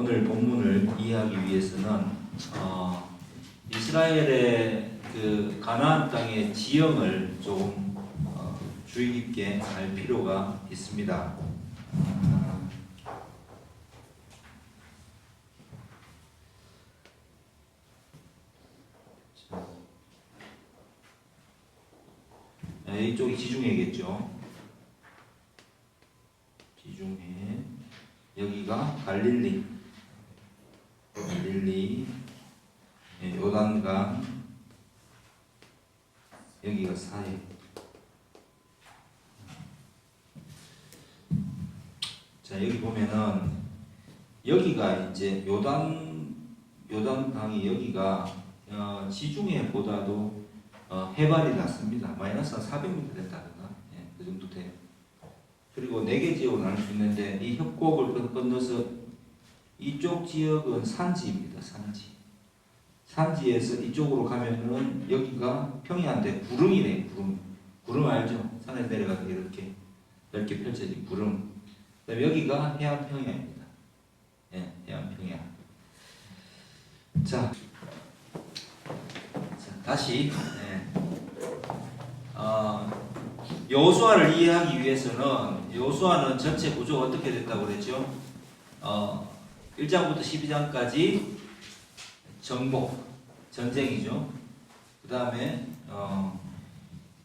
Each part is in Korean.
오늘 본문을 이해하기 위해서는 이스라엘의 그 가나안 땅의 지형을 좀 주의 깊게 알 필요가 있습니다. 이쪽이 지중해겠죠. 지중해. 여기가 갈릴리, 요단강, 여기가 사해. 자, 여기 보면은 여기가 이제 요단강이 여기가 지중해보다도 해발이 낮습니다. 마이너스 한 400m 됐다든가, 그 정도 돼요. 그리고 4개 지역으로 나눌 수 있는데 이 협곡을 건너서 이쪽 지역은 산지입니다. 산지에서 이쪽으로 가면은 여기가 평야인데 구릉이네. 구릉 알죠? 산에 내려가서 이렇게 넓게 펼쳐진 구릉. 그다음에 여기가 해안 평야입니다. 해안 평야. 자, 다시 여호수아를 이해하기 위해서는 여호수아는 전체 구조가 어떻게 됐다고 그랬죠? 1장부터 12장까지 전쟁이죠. 그 다음에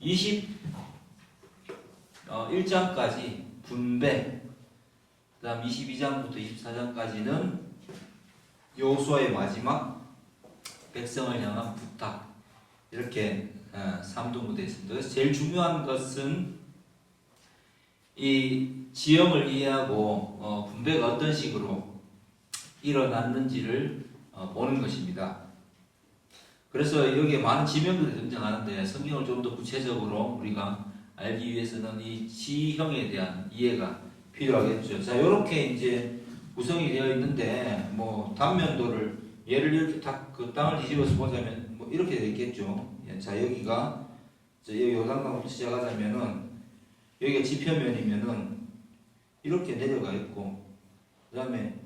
21장까지 분배, 그 다음 22장부터 24장까지는 여호수아의 마지막 백성을 향한 부탁, 이렇게 3등분되어 있습니다. 그래서 제일 중요한 것은 이 지형을 이해하고 분배가 어떤 식으로 일어났는지를 보는 것입니다. 그래서 여기에 많은 지명들이 등장하는데 성경을 좀 더 구체적으로 우리가 알기 위해서는 이 지형에 대한 이해가 필요하겠죠. 자, 이렇게 이제 구성이 되어 있는데 뭐 단면도를 얘를 이렇게 그 땅을 뒤집어서 보자면 뭐 이렇게 되겠죠. 자, 여기가 여기 요단강부터 시작하자면은 여기가 지표면이면은 이렇게 내려가 있고, 그 다음에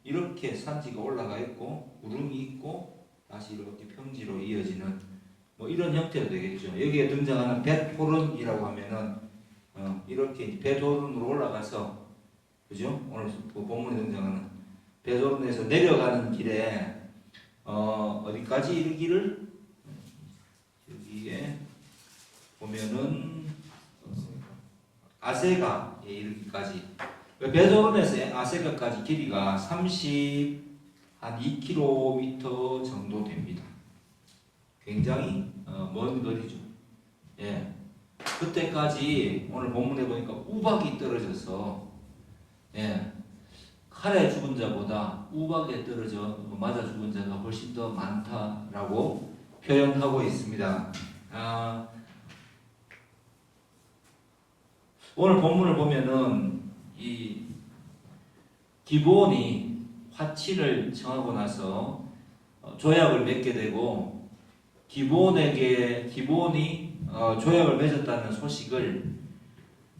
이렇게 산지가 올라가 있고 구름이 있고 다시 이렇게 평지로 이어지는 뭐 이런 형태가 되겠죠. 여기에 등장하는 벳호른이라고 하면은 이렇게 벳호른으로 올라가서, 그죠? 오늘 그 본문에 등장하는 벳호른에서 내려가는 길에 어디까지 이르기를, 여기에 보면은 아세가에 이르기까지, 벳호른에서 아세가까지 길이가 32km 정도 됩니다. 굉장히 먼 거리죠. 그때까지 오늘 본문에 보니까 우박이 떨어져서, 칼에 죽은 자보다 우박에 떨어져 맞아 죽은 자가 훨씬 더 많다라고 표현하고 있습니다. 오늘 본문을 보면은 이 기브온이 화친을 청하고 나서 조약을 맺게 되고, 기브온이 조약을 맺었다는 소식을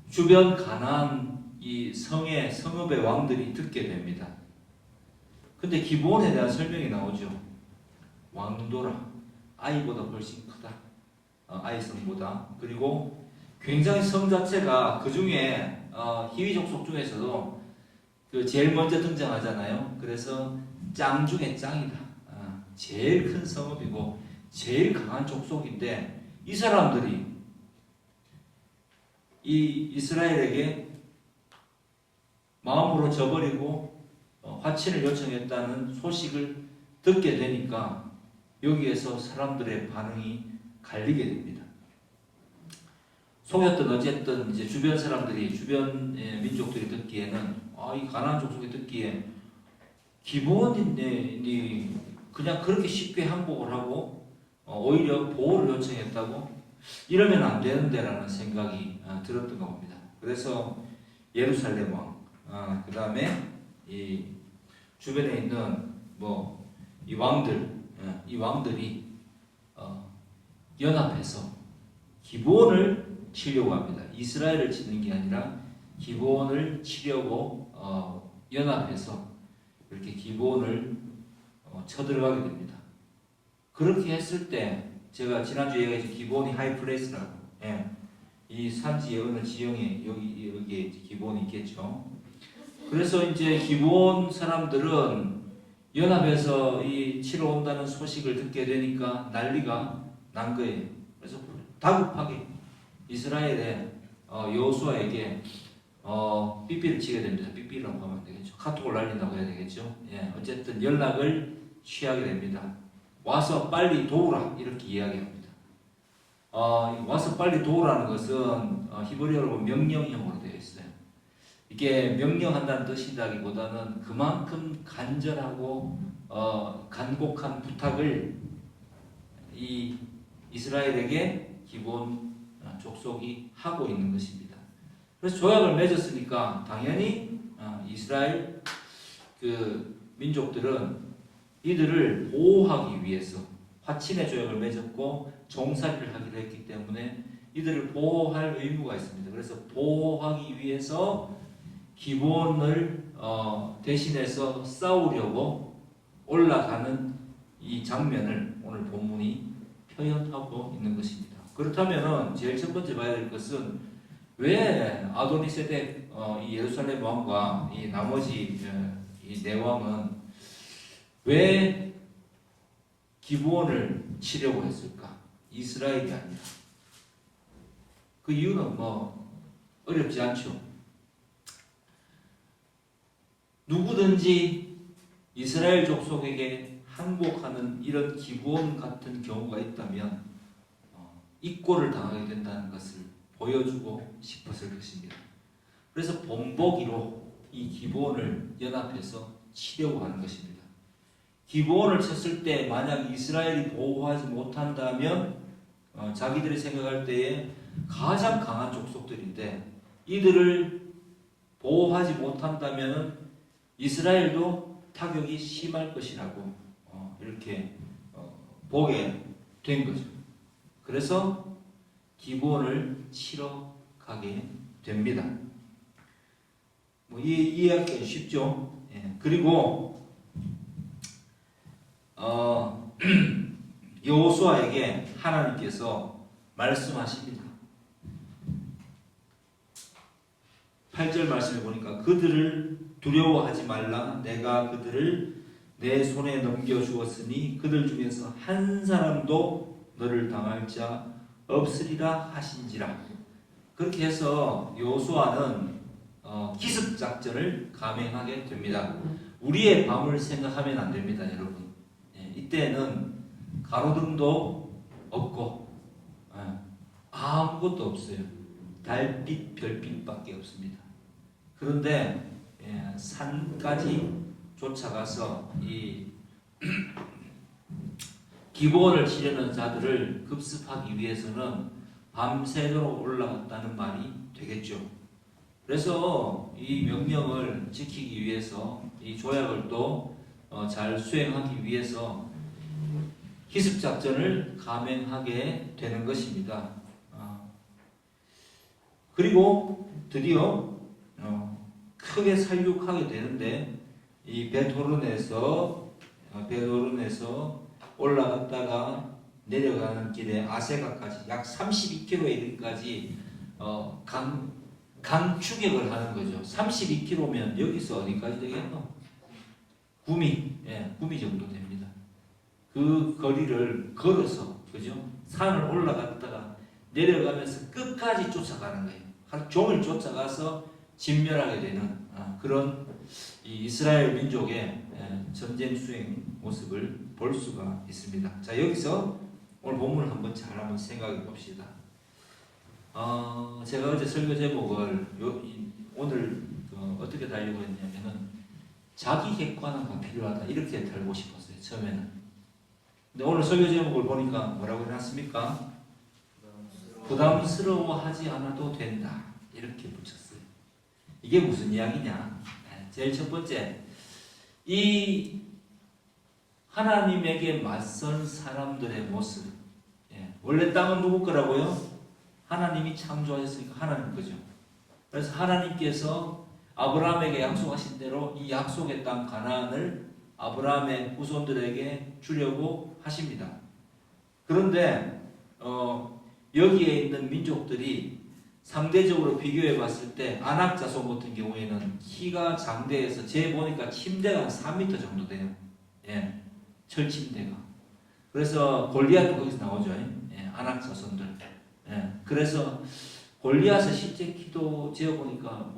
주변 가나안 이 성읍의 왕들이 듣게 됩니다. 근데 기브온에 대한 설명이 나오죠. 왕도라, 아이보다 훨씬 크다. 아이 성보다. 그리고 굉장히 성 자체가 그 중에 히위 족속 중에서도 그 제일 먼저 등장하잖아요. 그래서 짱 중에 짱이다. 제일 큰 성읍이고 제일 강한 족속인데, 이 사람들이 이 이스라엘에게 마음으로 저버리고 화친을 요청했다는 소식을 듣게 되니까 여기에서 사람들의 반응이 갈리게 됩니다. 속였던 어쨌든 이제 주변 사람들이, 주변 민족들이 듣기에는 이 가나안 족속이 듣기에 기브온이 그냥 그렇게 쉽게 항복을 하고 오히려 보호를 요청했다고, 이러면 안 되는데라는 생각이 들었던 겁니다. 그래서 예루살렘 왕, 그 다음에 이 주변에 있는 이 왕들이 연합해서 기브온을 치려고 합니다. 이스라엘을 치는 게 아니라 기브온을 치려고 연합해서 이렇게 기브온을 쳐들어가게 됩니다. 그렇게 했을 때 제가 지난주에 얘기했죠. 기브온이 하이플레이스라고. 예. 이 산지의 어느 지형에 여기에 기브온이 있겠죠. 그래서 이제 기브온 사람들은 연합해서 이 치러 온다는 소식을 듣게 되니까 난리가 난 거예요. 그래서 다급하게 이스라엘의 여호수아에게 삐삐를 치게 됩니다. 삐삐라고 하면 되겠죠. 카톡을 날린다고 해야 되겠죠. 예, 어쨌든 연락을 취하게 됩니다. 와서 빨리 도우라 이렇게 이야기합니다. 와서 빨리 도우라는 것은 히브리어로 명령형으로 되어 있어요. 이게 명령한다는 뜻이라기보다는 그만큼 간절하고 간곡한 부탁을 이 이스라엘에게 기본 족속이 하고 있는 것입니다. 그래서 조약을 맺었으니까 당연히 이스라엘 그 민족들은 이들을 보호하기 위해서 화친의 조약을 맺었고 종살이를 하기로 했기 때문에 이들을 보호할 의무가 있습니다. 그래서 보호하기 위해서 기본을 대신해서 싸우려고 올라가는 이 장면을 오늘 본문이 표현하고 있는 것입니다. 그렇다면 제일 첫 번째 봐야 될 것은 왜 아도니세덱 이 예루살렘 왕과 이 나머지 이 네 왕은 왜 기브온을 치려고 했을까? 이스라엘이 아니라. 그 이유는 어렵지 않죠. 누구든지 이스라엘 족속에게 항복하는 이런 기브온 같은 경우가 있다면 익고를 당하게 된다는 것을 보여주고 싶었을 것입니다. 그래서 본보기로 이 기브온을 연합해서 치려고 하는 것입니다. 기브온을 쳤을 때 만약 이스라엘이 보호하지 못한다면 자기들이 생각할 때에 가장 강한 족속들인데 이들을 보호하지 못한다면 이스라엘도 타격이 심할 것이라고 이렇게 보게 된 거죠. 그래서 기브온을 치러 가게 됩니다. 이해하기 쉽죠. 예. 그리고 여호수아에게 하나님께서 말씀하십니다. 8절 말씀에 보니까 그들을 두려워하지 말라. 내가 그들을 내 손에 넘겨주었으니 그들 중에서 한 사람도 너를 당할 자 없으리라 하신지라. 그렇게 해서 여호수아는 기습 작전을 감행하게 됩니다. 우리의 밤을 생각하면 안 됩니다, 여러분. 예, 이때는 가로등도 없고 아무것도 없어요. 달빛, 별빛밖에 없습니다. 그런데 산까지 쫓아가서 이 기브온을 치려는 자들을 급습하기 위해서는 밤새도록 올라갔다는 말이 되겠죠. 그래서 이 명령을 지키기 위해서 이 조약을 또 잘 수행하기 위해서 기습 작전을 감행하게 되는 것입니다. 그리고 드디어 크게 살육하게 되는데 이 베토른에서 올라갔다가 내려가는 길에 아세가까지 약 32km에 이르기까지 강 추격을 하는 거죠. 32km면 여기서 어디까지 되겠노? 구미 정도 됩니다. 그 거리를 걸어서 그죠? 산을 올라갔다가 내려가면서 끝까지 쫓아가는 거예요. 하루 종일 쫓아가서 진멸하게 되는 그런 이 이스라엘 민족의 전쟁 수행 모습을 볼 수가 있습니다. 자, 여기서 오늘 본문을 한번 생각해 봅시다. 제가 어제 설교 제목을 오늘 어떻게 달려고 했냐면은 자기 객관화가 필요하다 이렇게 달고 싶었어요, 처음에는. 근데 오늘 설교 제목을 보니까 뭐라고 해놨습니까? 부담스러워하지 않아도 된다 이렇게 붙였어요. 이게 무슨 이야기냐? 제일 첫 번째, 이 하나님에게 맞선 사람들의 모습. 원래 땅은 누구 거라고요? 하나님이 창조하셨으니까 하나님 거죠. 그래서 하나님께서 아브라함에게 약속하신 대로 이 약속의 땅 가나안을 아브라함의 후손들에게 주려고 하십니다. 그런데 여기에 있는 민족들이 상대적으로 비교해 봤을 때 아낙 자손 같은 경우에는 키가 장대해서 제 보니까 침대가 한 3m 정도 돼요. 예, 철침대가. 그래서 골리앗도 거기서 나오죠. 예, 아낙 자손들. 예, 그래서 골리앗의 실제 키도 재어보니까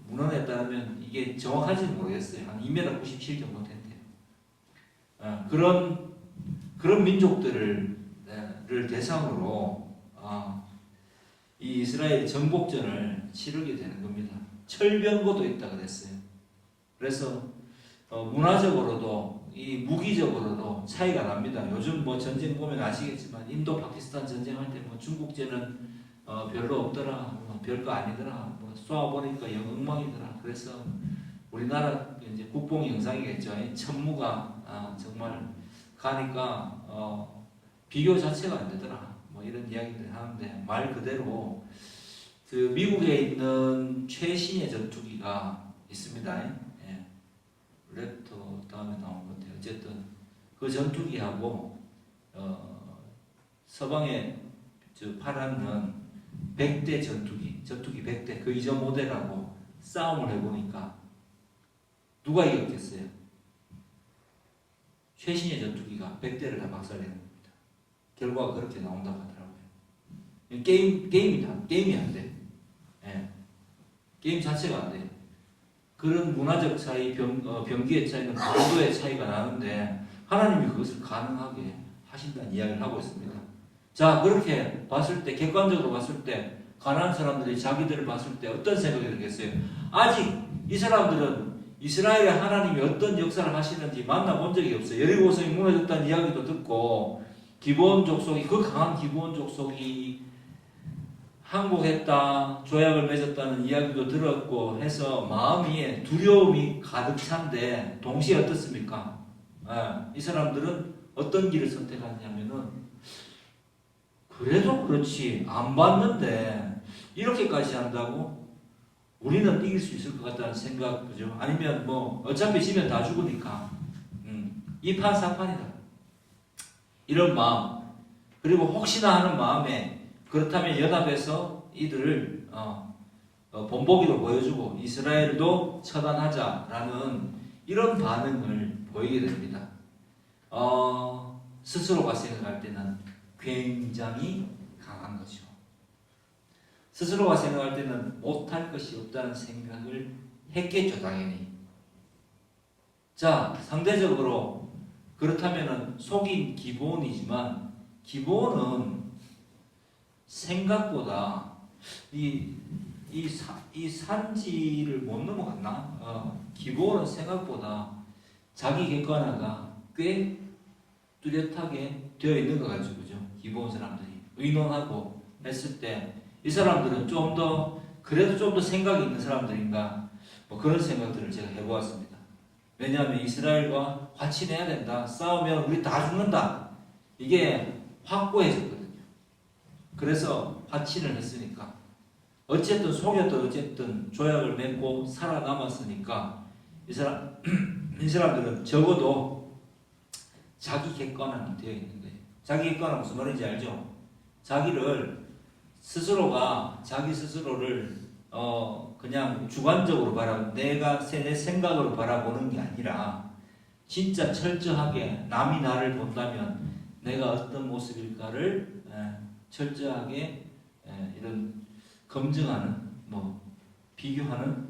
문헌에 따르면 이게 정확한지는 모르겠어요. 한 2m 97 정도 된대요. 그런 민족들을 대상으로 이 이스라엘 정복전을 치르게 되는 겁니다. 철병거도 있다 그랬어요. 그래서 문화적으로도 이 무기적으로도 차이가 납니다. 요즘 전쟁 보면 아시겠지만 인도 파키스탄 전쟁할 때 중국제는 별로 없더라, 별거 아니더라, 쏘아보니까 영 엉망이더라. 그래서 우리나라 이제 국뽕 영상이겠죠. 천무가 정말 가니까 비교 자체가 안 되더라. 이런 이야기들 하는데 말 그대로 그 미국에 있는 최신의 전투기가 있습니다. 예. 랩터 다음에 나온 것 같아요. 어쨌든 그 전투기하고 서방에 팔았는 100대 전투기 100대 그 이전 모델하고 싸움을 해보니까 누가 이겼겠어요? 최신의 전투기가 100대를 다 박살내는 겁니다. 결과가 그렇게 나온다고 하더라고요. 게임이 안 돼. 예. 게임 자체가 안 돼요. 그런 문화적 차이, 병기의 차이는 강도의 차이가 나는데 하나님이 그것을 가능하게 하신다는 이야기를 하고 있습니다. 자, 그렇게 봤을 때, 객관적으로 봤을 때 가나안 사람들이 자기들을 봤을 때 어떤 생각이 들겠어요? 아직 이 사람들은 이스라엘의 하나님이 어떤 역사를 하시는지 만나본 적이 없어요. 여리고성이 무너졌다는 이야기도 듣고 기브온 족속이, 그 강한 기브온 족속이 항복했다, 조약을 맺었다는 이야기도 들었고 해서 마음이 두려움이 가득 찬데 동시에 어떻습니까? 이 사람들은 어떤 길을 선택하냐면은 그래도 그렇지 안 봤는데 이렇게까지 한다고? 우리는 이길 수 있을 것 같다는 생각, 그죠? 아니면 어차피 지면 다 죽으니까 2판 4판이다 이런 마음, 그리고 혹시나 하는 마음에 그렇다면 연합해서 이들을 본보기로 보여주고 이스라엘도 처단하자라는 이런 반응을 보이게 됩니다. 스스로가 생각할 때는 굉장히 강한 거죠. 스스로가 생각할 때는 못할 것이 없다는 생각을 했겠죠, 당연히. 자, 상대적으로 그렇다면 속인 기브온이지만 기브온은 생각보다 이 산지를 못 넘어갔나? 기브온은 생각보다 자기 객관화가 꽤 뚜렷하게 되어 있는 것 같죠, 그죠? 기브온 사람들이 의논하고 했을 때 이 사람들은 그래도 좀 더 생각이 있는 사람들인가? 그런 생각들을 제가 해보았습니다. 왜냐하면 이스라엘과 화친해야 된다. 싸우면 우리 다 죽는다. 이게 확고해졌거든요. 그래서 화친을 했으니까. 어쨌든 속였던 어쨌든 조약을 맺고 살아남았으니까 이 사람들은 적어도 자기 객관화는 되어 있는 거예요. 자기 객관화 무슨 말인지 알죠? 자기 스스로를 그냥 주관적으로 내가 내 생각으로 바라보는 게 아니라 진짜 철저하게 남이 나를 본다면 내가 어떤 모습일까를 철저하게 이런 검증하는 비교하는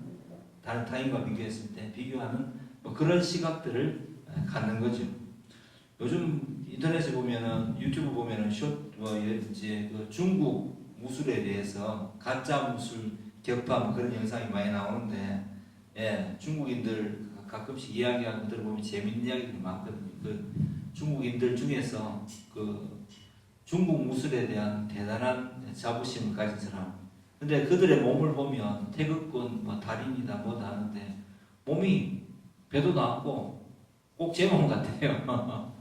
다른 타인과 비교했을 때 비교하는 그런 시각들을 갖는 거죠. 요즘 인터넷에 보면은 유튜브 보면은 이제 그 중국 무술에 대해서 가짜 무술 격파 그런 영상이 많이 나오는데 중국인들 가끔씩 이야기하는 것들을 보면 재밌는 이야기들이 많거든요. 그 중국인들 중에서 그 중국 무술에 대한 대단한 자부심을 가진 사람. 근데 그들의 몸을 보면 태극권 달인이다 뭐다 하는데 몸이 배도 나왔고 꼭 제 몸 같아요.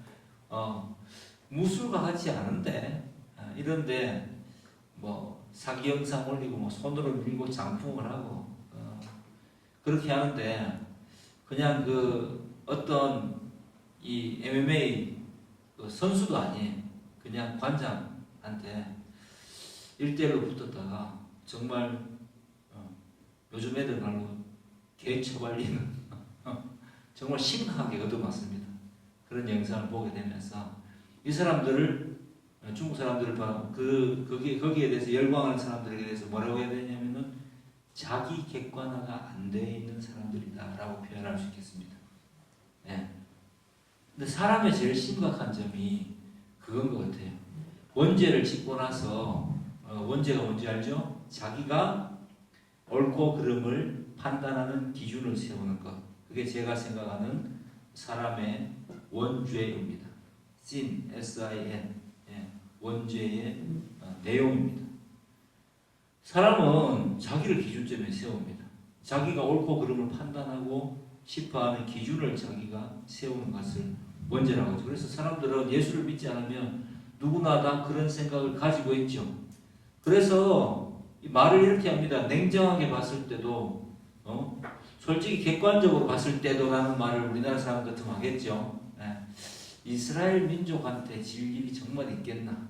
무술과 같지 않은데 이런데 사기 영상 올리고 손으로 밀고 장풍을 하고 그렇게 하는데 그냥 어떤 이 MMA 선수도 아니에요. 그냥 관장한테 1대1로 붙었다가 정말 요즘 애들 말로 개 처발리는 정말 심각하게 얻어맞습니다. 그런 영상을 보게 되면서 이 사람들을 중국 사람들을 거기에 대해서 열광하는 사람들에 대해서 뭐라고 해야 되냐면은 자기 객관화가 안 되어 있는 사람들이다라고 표현할 수 있겠습니다. 예. 근데 사람의 제일 심각한 점이 그건 것 같아요. 원죄를 짓고 나서 원죄가 뭔지 알죠? 자기가 옳고 그름을 판단하는 기준을 세우는 것. 그게 제가 생각하는 사람의 원죄입니다. sin, sin, 원죄의 내용입니다. 사람은 자기를 기준점에 세웁니다. 자기가 옳고 그름을 판단하고 싶어하는 기준을 자기가 세우는 것을 원죄라고 하죠. 그래서 사람들은 예수를 믿지 않으면 누구나 다 그런 생각을 가지고 있죠. 그래서 말을 이렇게 합니다. 냉정하게 봤을 때도 솔직히 객관적으로 봤을 때도 라는 말을 우리나라 사람 같으면 하겠죠. 이스라엘 민족한테 질 일이 정말 있겠나.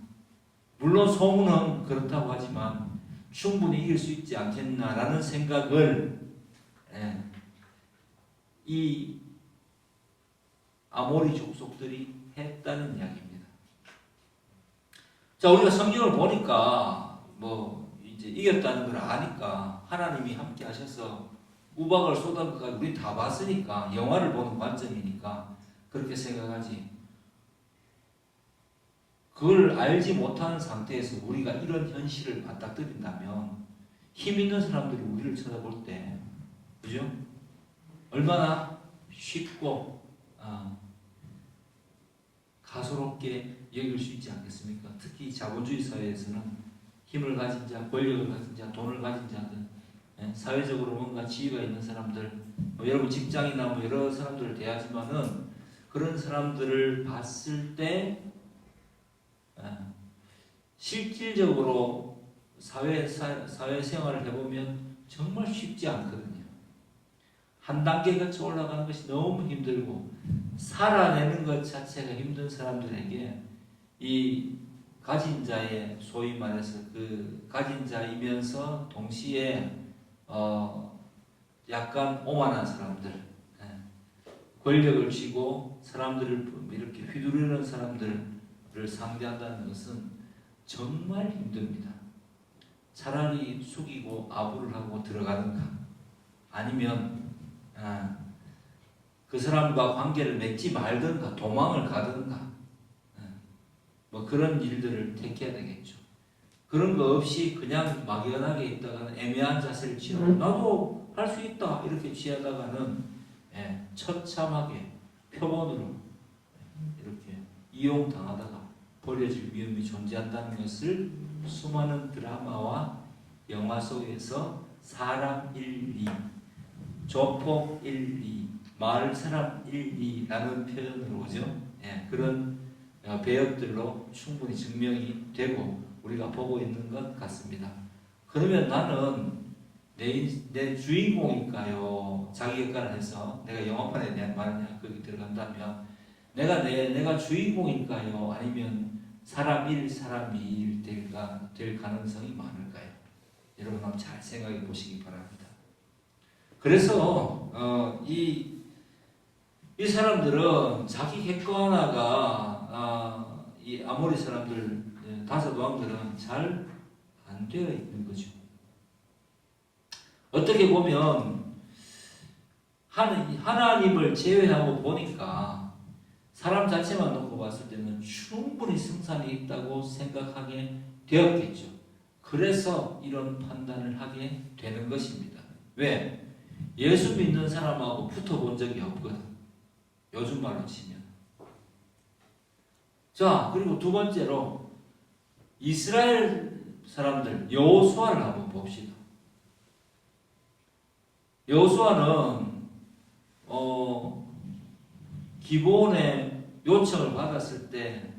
물론 소문은 그렇다고 하지만 충분히 이길 수 있지 않겠나라는 생각을 이 아모리 족속들이 했다는 이야기입니다. 자, 우리가 성경을 보니까 이제 이겼다는 걸 아니까 하나님이 함께 하셔서 우박을 쏟은 것까지 우리 다 봤으니까 영화를 보는 관점이니까 그렇게 생각하지. 그걸 알지 못하는 상태에서 우리가 이런 현실을 맞닥뜨린다면 힘 있는 사람들이 우리를 쳐다볼 때 그죠? 얼마나 쉽고 가소롭게 여길 수 있지 않겠습니까? 특히 자본주의 사회에서는 힘을 가진 자, 권력을 가진 자, 돈을 가진 자들, 사회적으로 뭔가 지위가 있는 사람들, 여러분 직장이나 여러 사람들을 대하지만은 그런 사람들을 봤을 때 실질적으로 사회 생활을 해보면 정말 쉽지 않거든요. 한 단계 같이 올라가는 것이 너무 힘들고 살아내는 것 자체가 힘든 사람들에게 이 가진 자의 소위 말해서 그 가진 자이면서 동시에 약간 오만한 사람들, 권력을 쥐고 사람들을 이렇게 휘두르는 사람들을 상대한다는 것은 정말 힘듭니다. 차라리 숙이고 아부를 하고 들어가든가 아니면 그 사람과 관계를 맺지 말든가 도망을 가든가 그런 일들을 택해야 되겠죠. 그런 거 없이 그냥 막연하게 있다가는 애매한 자세를 취하고 나도 할 수 있다 이렇게 취하다가는 처참하게 표본으로 이렇게 이용당하다가 버려질 위험이 존재한다는 것을 수많은 드라마와 영화 속에서 사람 1, 2, 조폭 1, 2, 마을 사람 1, 2라는 표현으로 오죠. 그런 배역들로 충분히 증명이 되고 우리가 보고 있는 것 같습니다. 그러면 나는 내 주인공일까요? 자기 역할을 해서 내가 영화판에 대한 말을 거기 들어간다면 내가 주인공일까요? 아니면 사람 1, 사람 2일 될 가능성이 많을까요? 여러분 한번 잘 생각해 보시기 바랍니다. 그래서 이 사람들은 자기 객관화가 이 아모리 사람들 다섯 왕들은 잘 안 되어 있는 거죠. 어떻게 보면 하나님을 제외하고 보니까 사람 자체만 놓고 봤을 때는 충분히 승산이 있다고 생각하게 되었겠죠. 그래서 이런 판단을 하게 되는 것입니다. 왜? 예수 믿는 사람하고 붙어본 적이 없거든. 요즘 말로 치면. 자, 그리고 두 번째로 이스라엘 사람들 여호수아를 한번 봅시다. 여호수아는 기본의 요청을 받았을 때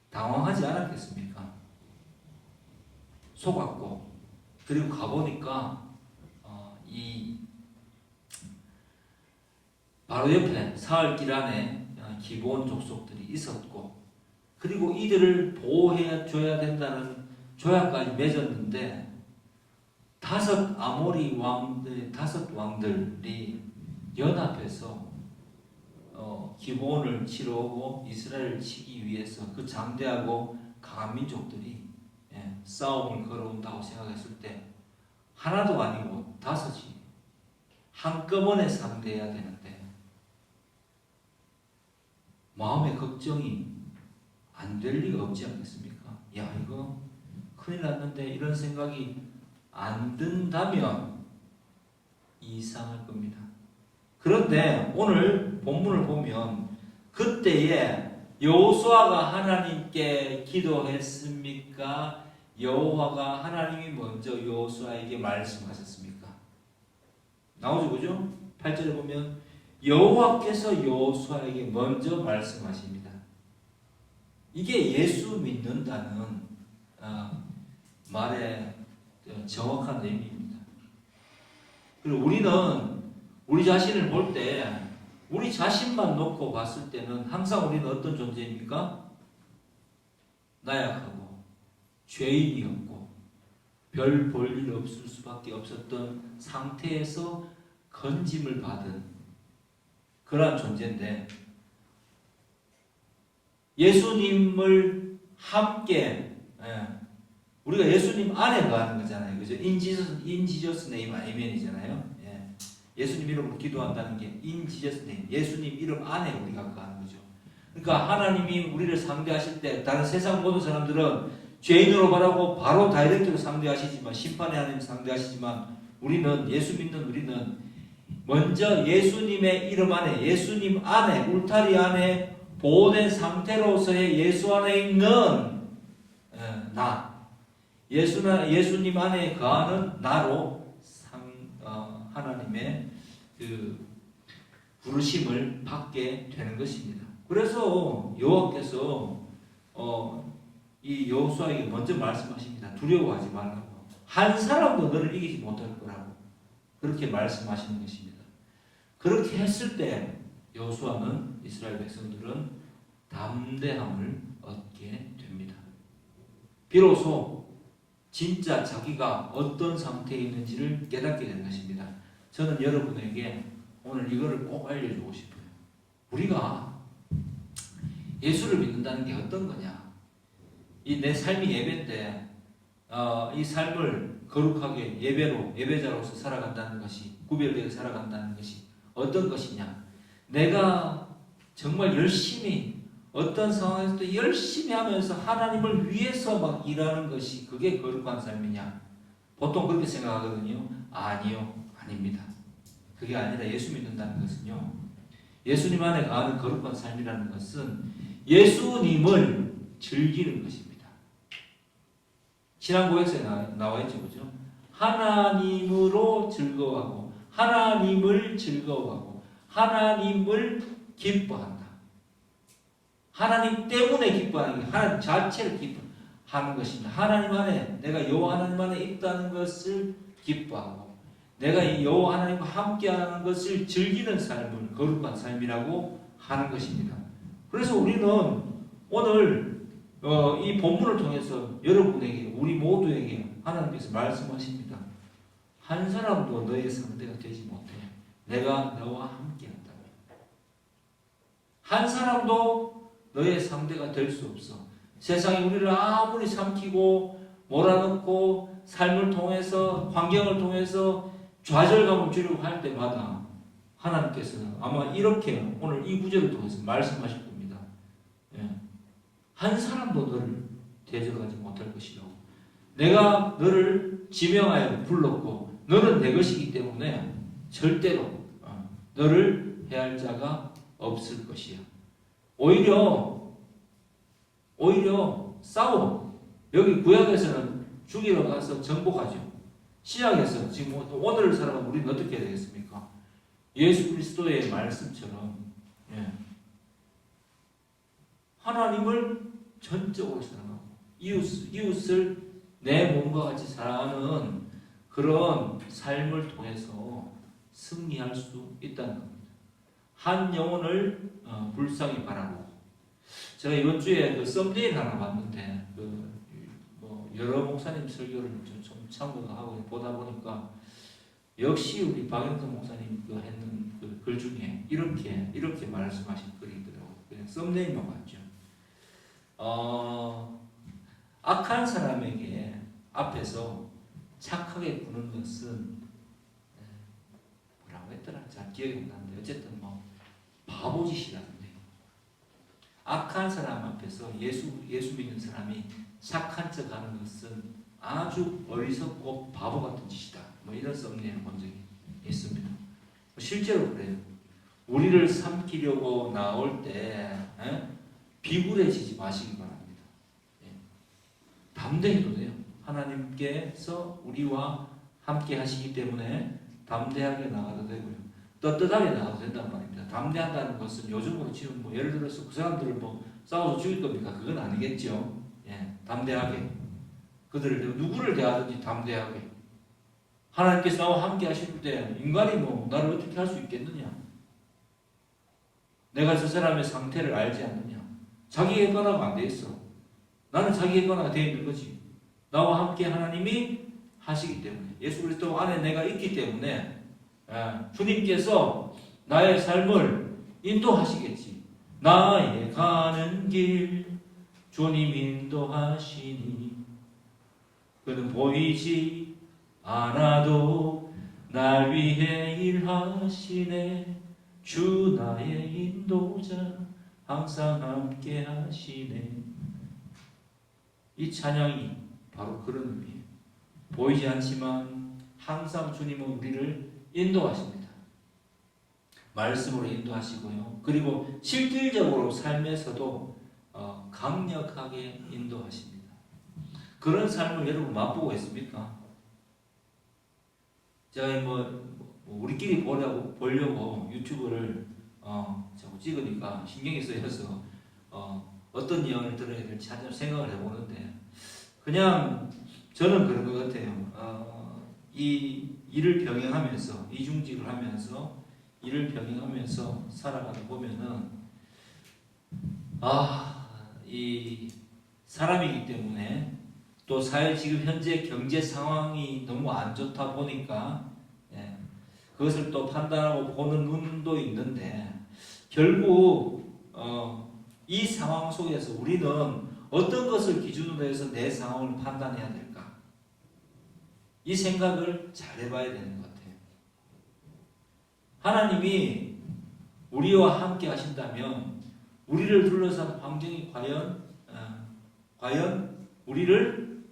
당황하지 않았겠습니까? 속았고 그리고 가보니까 이 바로 옆에 사흘길 안에 기브온 족속들이 있었고, 그리고 이들을 보호해 줘야 된다는 조약까지 맺었는데, 다섯 왕들이 연합해서 기브온을 치러오고 이스라엘을 치기 위해서 그 장대하고 강한 민족들이 싸움을 걸어온다고 생각했을 때 하나도 아니고 다섯이 한꺼번에 상대해야 되는데 마음의 걱정이 안 될 리가 없지 않겠습니까? 야, 이거 큰일 났는데, 이런 생각이 안 든다면 이상할 겁니다. 그런데 오늘 본문을 보면 그때에 여호수아가 하나님께 기도했습니까? 여호와가 하나님이 먼저 여호수아에게 말씀하셨습니까? 나오죠, 그죠? 8절에 보면 여호와께서 여호수아에게 먼저 말씀하십니다. 이게 예수 믿는다는 말의 정확한 의미입니다. 그리고 우리는 우리 자신을 볼 때 우리 자신만 놓고 봤을 때는 항상 우리는 어떤 존재입니까? 나약하고 죄인이었고 별 볼 일 없을 수밖에 없었던 상태에서 건짐을 받은 그러한 존재인데, 예수님을 함께 우리가 예수님 안에 거하는 거잖아요. 그죠? In Jesus name, 아멘이잖아요. 예수님 이름으로 기도한다는 게 in Jesus name, 예수님 이름 안에 우리가 거하는 거죠. 그러니까 하나님이 우리를 상대하실 때 다른 세상 모든 사람들은 죄인으로 바라고 바로 다이렉트로 상대하시지만, 심판의 하나님 상대하시지만, 우리는, 예수 믿는 우리는 먼저 예수님의 이름 안에, 예수님 안에, 울타리 안에 보호된 상태로서의 예수 안에 있는 예수님 안에 거하는 나로 하나님의 그 부르심을 받게 되는 것입니다. 그래서 여호와께서 이 여호수아에게 먼저 말씀하십니다. 두려워하지 말라고. 한 사람도 너를 이기지 못할 거라고 그렇게 말씀하시는 것입니다. 그렇게 했을 때 여호수아는, 이스라엘 백성들은 담대함을 얻게 됩니다. 비로소 진짜 자기가 어떤 상태에 있는지를 깨닫게 되는 것입니다. 저는 여러분에게 오늘 이거를 꼭 알려주고 싶어요. 우리가 예수를 믿는다는 게 어떤 거냐? 이 내 삶이 예배인데 이 삶을 거룩하게 예배자로서 살아간다는 것이, 구별되게 살아간다는 것이 어떤 것이냐? 내가 정말 열심히 어떤 상황에서도 열심히 하면서 하나님을 위해서 막 일하는 것이 그게 거룩한 삶이냐? 보통 그렇게 생각하거든요. 아니요, 아닙니다. 그게 아니라 예수 믿는다는 것은요, 예수님 안에 거하는 거룩한 삶이라는 것은 예수님을 즐기는 것입니다. 신앙 고백서에 나와 있죠, 그죠? 하나님으로 즐거워하고, 하나님을 즐거워하고, 하나님을 기뻐한다. 하나님 때문에 기뻐하는 게 하나님 자체를 기뻐하는 것입니다. 하나님 안에, 내가 여호와 하나님 안에 있다는 것을 기뻐하고, 내가 이 여호와 하나님과 함께하는 것을 즐기는 삶을 거룩한 삶이라고 하는 것입니다. 그래서 우리는 오늘 이 본문을 통해서 여러분에게, 우리 모두에게 하나님께서 말씀하십니다. 한 사람도 너의 상대가 되지 못해. 내가 너와 함께한다. 한 사람도 너의 상대가 될 수 없어. 세상이 우리를 아무리 삼키고 몰아넣고 삶을 통해서, 환경을 통해서 좌절감을 주려고 할 때마다 하나님께서는 아마 이렇게 오늘 이 구절을 통해서 말씀하실 겁니다. 한 사람도 너를 대적하지 못할 것이라고. 내가 너를 지명하여 불렀고 너는 내 것이기 때문에 절대로 너를 해할 자가 없을 것이야. 오히려 싸워. 여기 구약에서는 죽이러 가서 정복하죠. 신약에서 지금 오늘 살아가면 우리는 어떻게 해야 되겠습니까? 예수 그리스도의 말씀처럼 하나님을 전적으로 사랑하고 이웃을 내 몸과 같이 사랑하는 그런 삶을 통해서 승리할 수 있다는 겁니다. 한 영혼을 불쌍히 바라보고. 제가 이번 주에 그 썸네일 하나 봤는데 뭐 여러 목사님 설교를 좀 참고하고 보다 보니까 역시 우리 박영선 목사님 그 했는 그 글 중에 이렇게 말씀하신 글이 있더라고요. 그냥 썸네일만 봤죠. 악한 사람에게 앞에서 착하게 구는 것은 뭐라고 했더라? 잘 기억이 안 나는데 어쨌든 뭐 바보짓이라는데, 악한 사람 앞에서 예수 믿는 사람이 착한 척하는 것은 아주 어리석고 바보 같은 짓이다. 뭐 이런 썸네일 본 적이 있습니다. 실제로 그래요. 우리를 삼키려고 나올 때 비굴해지지 마시기 바랍니다. 담대해도 돼요. 하나님께서 우리와 함께 하시기 때문에 담대하게 나가도 되고요. 떳떳하게 나가도 된단 말입니다. 담대한다는 것은 요즘으로 치면 뭐 예를 들어서 그 사람들을 뭐 싸워서 죽일 겁니까? 그건 아니겠죠. 담대하게 그들을 누구를 대하든지 담대하게. 하나님께서 나와 함께 하실 때 인간이 뭐 나를 어떻게 할 수 있겠느냐? 내가 저 사람의 상태를 알지 않느냐? 자기 객관화가 안 돼 있어. 나는 자기 객관화가 되어 있는 거지. 나와 함께 하나님이 하시기 때문에, 예수 그리스도 안에 내가 있기 때문에 주님께서 나의 삶을 인도하시겠지. 나의 가는 길 주님 인도하시니 그는 보이지 않아도 날 위해 일하시네. 주 나의 인도자 항상 함께 하시네. 이 찬양이 바로 그런 의미예요. 보이지 않지만 항상 주님은 우리를 인도하십니다. 말씀으로 인도하시고요. 그리고 실질적으로 삶에서도 강력하게 인도하십니다. 그런 삶을 여러분 맛보고 있습니까? 제가 우리끼리 보려고 유튜브를 자꾸 찍으니까 신경이 쓰여서 어떤 예언을 들어야 될지 한참 생각을 해보는데, 그냥 저는 그런 것 같아요. 이 일을 병행하면서, 이중직을 하면서 일을 병행하면서 살아가다 보면은 이 사람이기 때문에, 또 지금 현재 경제 상황이 너무 안 좋다 보니까 그것을 또 판단하고 보는 눈도 있는데, 결국 이 상황 속에서 우리는 어떤 것을 기준으로 해서 내 상황을 판단해야 될까? 이 생각을 잘 해봐야 되는 것 같아요. 하나님이 우리와 함께 하신다면 우리를 둘러싼 환경이 과연 우리를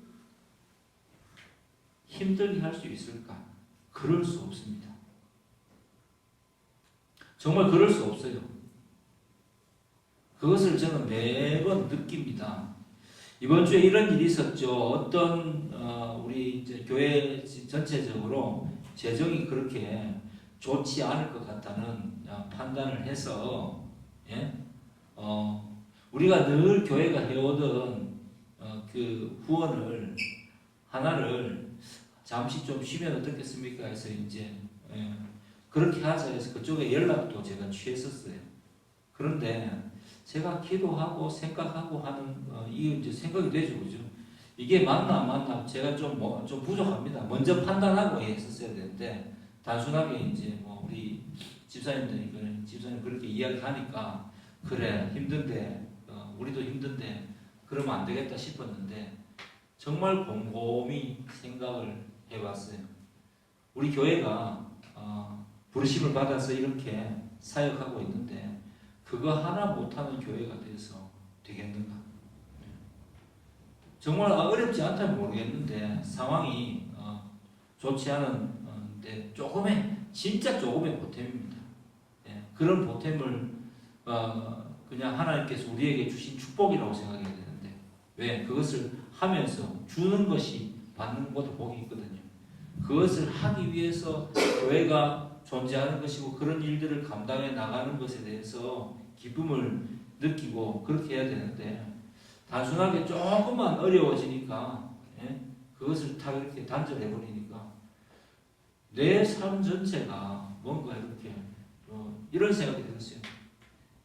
힘들게 할 수 있을까? 그럴 수 없습니다. 정말 그럴 수 없어요. 그것을 저는 매번 느낍니다. 이번 주에 이런 일이 있었죠. 어떤 우리 이제 교회 전체적으로 재정이 그렇게 좋지 않을 것 같다는 판단을 해서 우리가 늘 교회가 해오던 그 후원을 하나를 잠시 좀 쉬면 어떻겠습니까 해서 이제 그렇게 하자 해서 그쪽에 연락도 제가 취했었어요. 그런데 제가 기도하고 생각하고 하는 이게 이제 생각이 되죠, 그죠? 이게 맞나 안 맞나 제가 좀 부족합니다. 먼저 판단하고 했었어야 되는데, 단순하게 이제 우리 집사님 그렇게 이야기하니까 그래 힘든데 우리도 힘든데 그러면 안 되겠다 싶었는데, 정말 곰곰이 생각을 해봤어요. 우리 교회가 부르심을 받아서 이렇게 사역하고 있는데 그거 하나 못하는 교회가 돼서 되겠는가? 정말 어렵지 않다면 모르겠는데 상황이 좋지 않은데 진짜 조금의 보탬입니다. 그런 보탬을 그냥 하나님께서 우리에게 주신 축복이라고 생각해야 되는데, 왜? 그것을 하면서 주는 것이 받는 것도 복이 있거든요. 그것을 하기 위해서 교회가 존재하는 것이고 그런 일들을 감당해 나가는 것에 대해서 기쁨을 느끼고 그렇게 해야 되는데, 단순하게 조금만 어려워지니까 그것을 다 이렇게 단절해 버리니까 내 삶 전체가 뭔가 이렇게 이런 생각이 들었어요.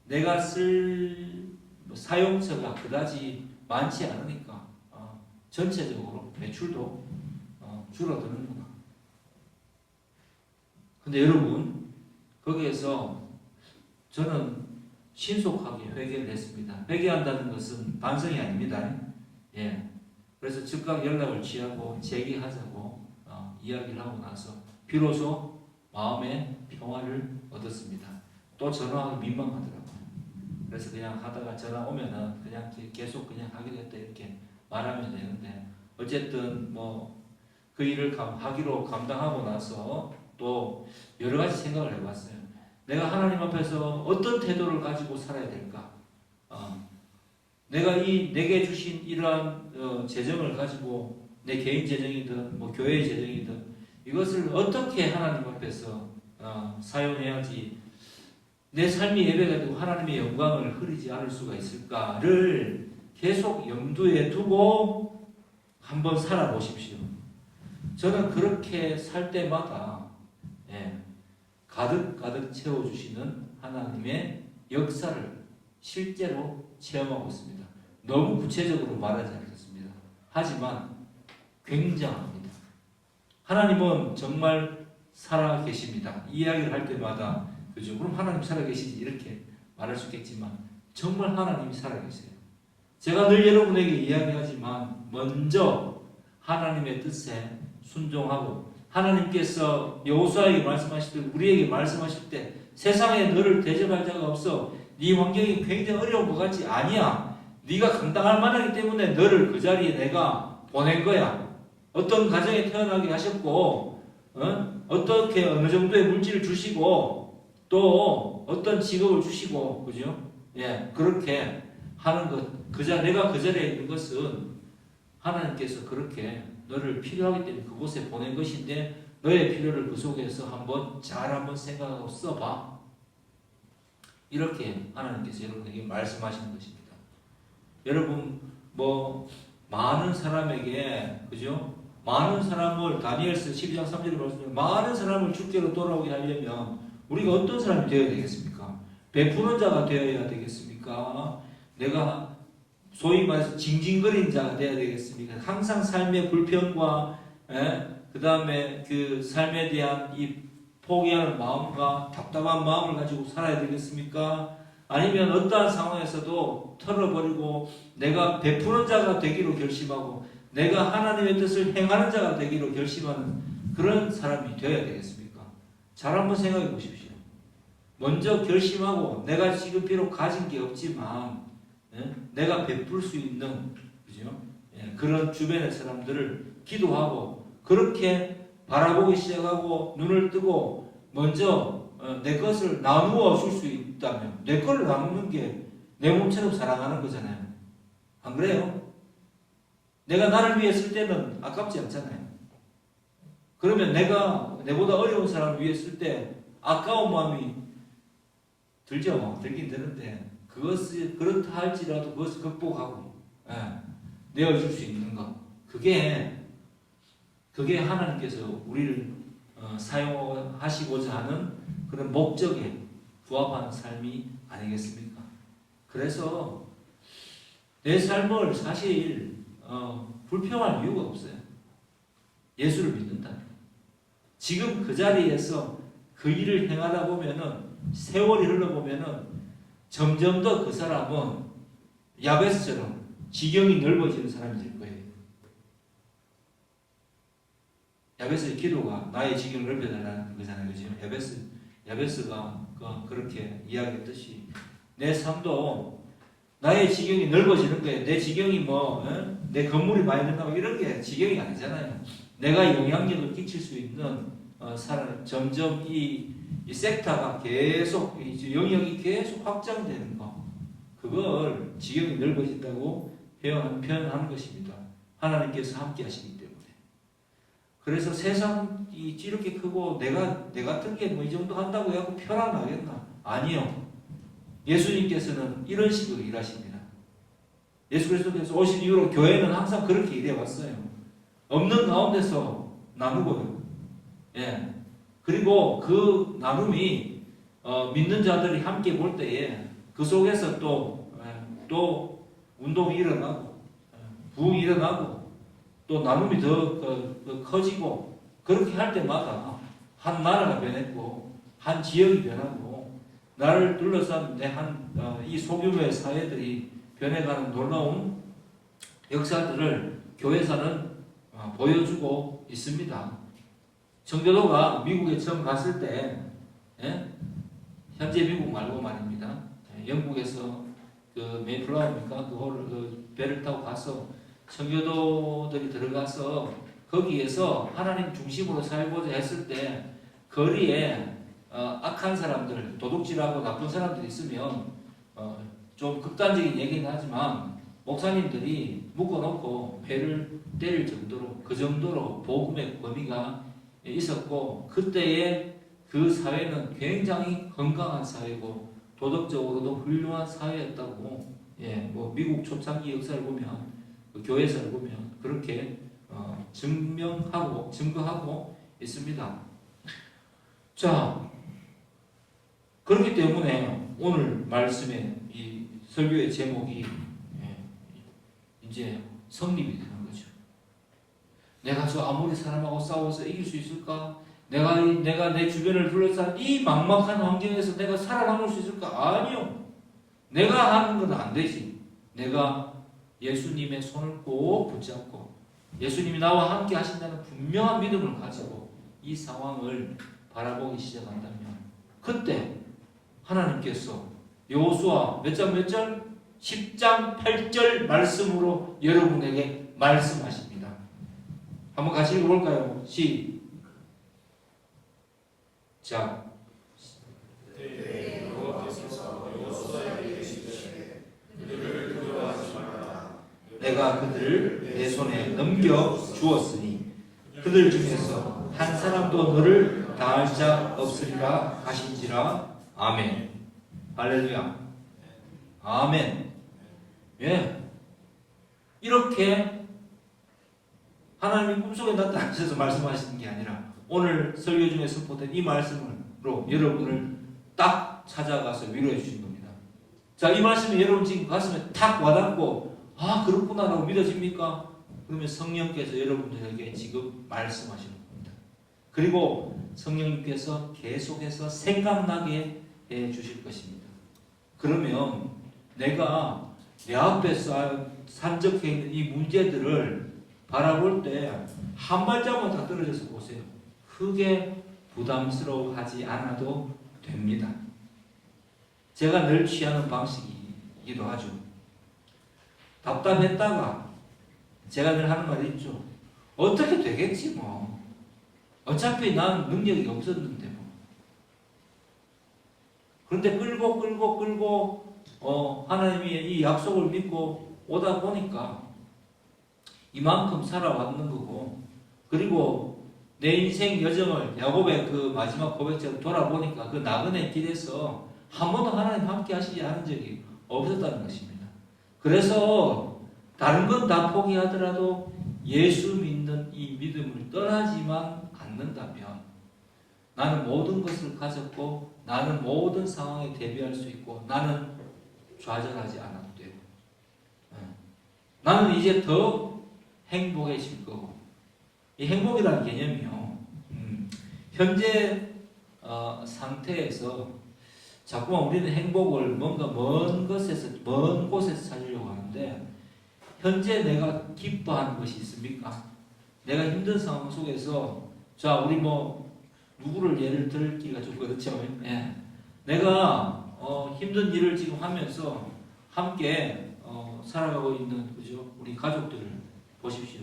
내가 쓸 사용처가 그다지 많지 않으니까 전체적으로 매출도 줄어드는구나. 근데 여러분, 거기에서 저는 신속하게 회개를 했습니다. 회개한다는 것은 반성이 아닙니다. 예. 그래서 즉각 연락을 취하고 재개하자고 이야기를 하고 나서 비로소 마음의 평화를 얻었습니다. 또 전화하기 민망하더라고요. 그래서 그냥 하다가 전화 오면은 그냥 계속 그냥 하기로 했다 이렇게 말하면 되는데, 어쨌든 뭐 그 일을 하기로 감당하고 나서 또 여러 가지 생각을 해봤어요. 내가 하나님 앞에서 어떤 태도를 가지고 살아야 될까? 내가 내게 주신 이러한 재정을 가지고 내 개인 재정이든 뭐 교회 재정이든 이것을 어떻게 하나님 앞에서 사용해야지 내 삶이 예배가 되고 하나님의 영광을 흐리지 않을 수가 있을까를 계속 염두에 두고 한번 살아보십시오. 저는 그렇게 살 때마다 가득 채워주시는 하나님의 역사를 실제로 체험하고 있습니다. 너무 구체적으로 말하지 않겠습니다. 하지만 굉장합니다. 하나님은 정말 살아 계십니다. 이야기를 할 때마다 그죠? 그럼 하나님 살아 계시지 이렇게 말할 수 있겠지만 정말 하나님이 살아 계세요. 제가 늘 여러분에게 이야기하지만 먼저 하나님의 뜻에 순종하고 하나님께서 여호수아에게 말씀하실 때 우리에게 말씀하실 때 세상에 너를 대접할 자가 없어. 네 환경이 굉장히 어려운 것 같지? 아니야. 네가 감당할 만하기 때문에 너를 그 자리에 내가 보낸 거야. 어떤 가정에 태어나게 하셨고 어떻게 어느 정도의 물질을 주시고 또 어떤 직업을 주시고 그죠? 예, 그렇게 하는 것. 내가 그 자리에 있는 것은 하나님께서 그렇게 너를 필요하기 때문에 그곳에 보낸 것인데 너의 필요를 그 속에서 한번 생각하고 써봐. 이렇게 하나님께서 여러분에게 말씀하시는 것입니다. 여러분 많은 사람에게 그죠? 많은 사람을 다니엘서 12장 3절에 말씀드린 많은 사람을 주께로 돌아오게 하려면 우리가 어떤 사람이 되어야 되겠습니까? 베푸는 자가 되어야 되겠습니까? 내가 소위 말해서 징징거리는 자가 되어야 되겠습니까? 항상 삶의 불평과 그 다음에 그 삶에 대한 이 포기하는 마음과 답답한 마음을 가지고 살아야 되겠습니까? 아니면 어떠한 상황에서도 털어버리고 내가 베푸는 자가 되기로 결심하고 내가 하나님의 뜻을 행하는 자가 되기로 결심하는 그런 사람이 되어야 되겠습니까? 잘 한번 생각해 보십시오. 먼저 결심하고 내가 지금 비록 가진 게 없지만 내가 베풀 수 있는 그죠? 그런 주변의 사람들을 기도하고 그렇게 바라보기 시작하고 눈을 뜨고 먼저 내 것을 나누어 줄 수 있다면 내 것을 나누는 게 내 몸처럼 사랑하는 거잖아요. 안 그래요? 내가 나를 위해 쓸 때는 아깝지 않잖아요. 그러면 내가 내보다 어려운 사람을 위해 쓸 때 아까운 마음이 들죠? 들긴 드는데 그것을 그렇다 할지라도 그것을 극복하고 내어줄 수 있는 것 그게 하나님께서 우리를 사용하시고자 하는 그런 목적에 부합하는 삶이 아니겠습니까? 그래서 내 삶을 사실 불평할 이유가 없어요. 예수를 믿는다. 지금 그 자리에서 그 일을 행하다 보면은 세월이 흘러보면은 점점 더 그 사람은 야베스처럼 지경이 넓어지는 사람이 될 거예요. 야베스의 기도가 나의 지경을 넓혀달라는 거잖아요. 그죠? 야베스가 그렇게 이야기했듯이 내 삶도 나의 지경이 넓어지는 거예요. 내 지경이 내 건물이 많이 늘어나고 이런 게 지경이 아니잖아요. 내가 영향력을 끼칠 수 있는 사람 점점 이 섹터가 계속 영역이 계속 확장되는 거 그걸 지경이 넓어진다고 표현하는 것입니다. 하나님께서 함께 하시기 때문에. 그래서 세상이 이렇게 크고 내 같은 게 이 정도 한다고 해서 편안하겠나? 아니요. 예수님께서는 이런 식으로 일하십니다. 예수 그리스도께서 오신 이후로 교회는 항상 그렇게 일해왔어요. 없는 가운데서 나누고요. 예. 그리고 그 나눔이 믿는 자들이 함께 볼 때에 그 속에서 또 운동이 일어나고 부흥이 일어나고 또 나눔이 더 커지고 그렇게 할 때마다 한 나라가 변했고 한 지역이 변하고 나를 둘러싼 이 소규모의 사회들이 변해가는 놀라운 역사들을 교회사는 보여주고 있습니다. 청교도가 미국에 처음 갔을 때, 현재 미국 말고 말입니다. 영국에서 그 메이플라워입니까? 그 배를 타고 가서 청교도들이 들어가서 거기에서 하나님 중심으로 살고자 했을 때 거리에 악한 사람들, 도둑질하고 나쁜 사람들이 있으면 좀 극단적인 얘기는 하지만 목사님들이 묶어놓고 배를 때릴 정도로 그 정도로 복음의 범위가 있었고 그때의 그 사회는 굉장히 건강한 사회고 도덕적으로도 훌륭한 사회였다고 뭐 미국 초창기 역사를 보면 그 교회사를 보면 그렇게 증거하고 있습니다. 자, 그렇기 때문에 오늘 말씀의 이 설교의 제목이 이제 성립이 되는 거죠. 내가 저 아무리 사람하고 싸워서 이길 수 있을까? 내가 내 주변을 둘러싼 이 막막한 환경에서 내가 살아남을 수 있을까? 아니요. 내가 하는 건 안 되지. 내가 예수님의 손을 꼭 붙잡고 예수님이 나와 함께 하신다는 분명한 믿음을 가지고 이 상황을 바라보기 시작한다면 그때 하나님께서 여호수아 몇 절? 10장 8절 말씀으로 여러분에게 말씀하십니다. 한번 같이 읽어볼까요? 시작. 내가 그들을 내 손에 넘겨 주었으니 그들 중에서 한 사람도 너를 당할 자 없으리라 하신지라. 아멘. 할렐루야. 아멘. 이렇게 하나님이 꿈속에 나타나셔서 말씀하시는 게 아니라 오늘 설교 중에 선포된 이 말씀으로 여러분을 딱 찾아가서 위로해 주신 겁니다. 자, 이 말씀이 여러분 지금 가슴에 탁 와닿고 그렇구나라고 믿어집니까? 그러면 성령께서 여러분들에게 지금 말씀하시는 겁니다. 그리고 성령님께서 계속해서 생각나게 해 주실 것입니다. 그러면 내가 내 앞에서 산적해 있는 이 문제들을 바라볼 때 한 발짝만 다 떨어져서 보세요. 크게 부담스러워하지 않아도 됩니다. 제가 늘 취하는 방식이기도 하죠. 답답했다가 제가 늘 하는 말이 있죠. 어떻게 되겠지 뭐. 어차피 난 능력이 없었는데 뭐. 그런데 끌고 하나님이 이 약속을 믿고 오다 보니까 이만큼 살아왔는 거고 그리고 내 인생 여정을 야곱의 그 마지막 고백처럼 돌아보니까 그 나그네 길에서 한 번도 하나님 함께 하시지 않은 적이 없었다는 것입니다. 그래서 다른 건 다 포기하더라도 예수 믿는 이 믿음을 떠나지만 않는다면 나는 모든 것을 가졌고 나는 모든 상황에 대비할 수 있고 나는 좌절하지 않아도 되고 나는 이제 더 행복해질 거고 이 행복이라는 개념이요. 현재 상태에서 자꾸만 우리는 행복을 뭔가 먼 곳에서 찾으려고 하는데 현재 내가 기뻐하는 것이 있습니까? 내가 힘든 상황 속에서 자 우리 뭐 누구를 예를 들기가 좀 그렇죠. 내가 힘든 일을 지금 하면서 함께 살아가고 있는 그죠? 우리 가족들을 보십시오.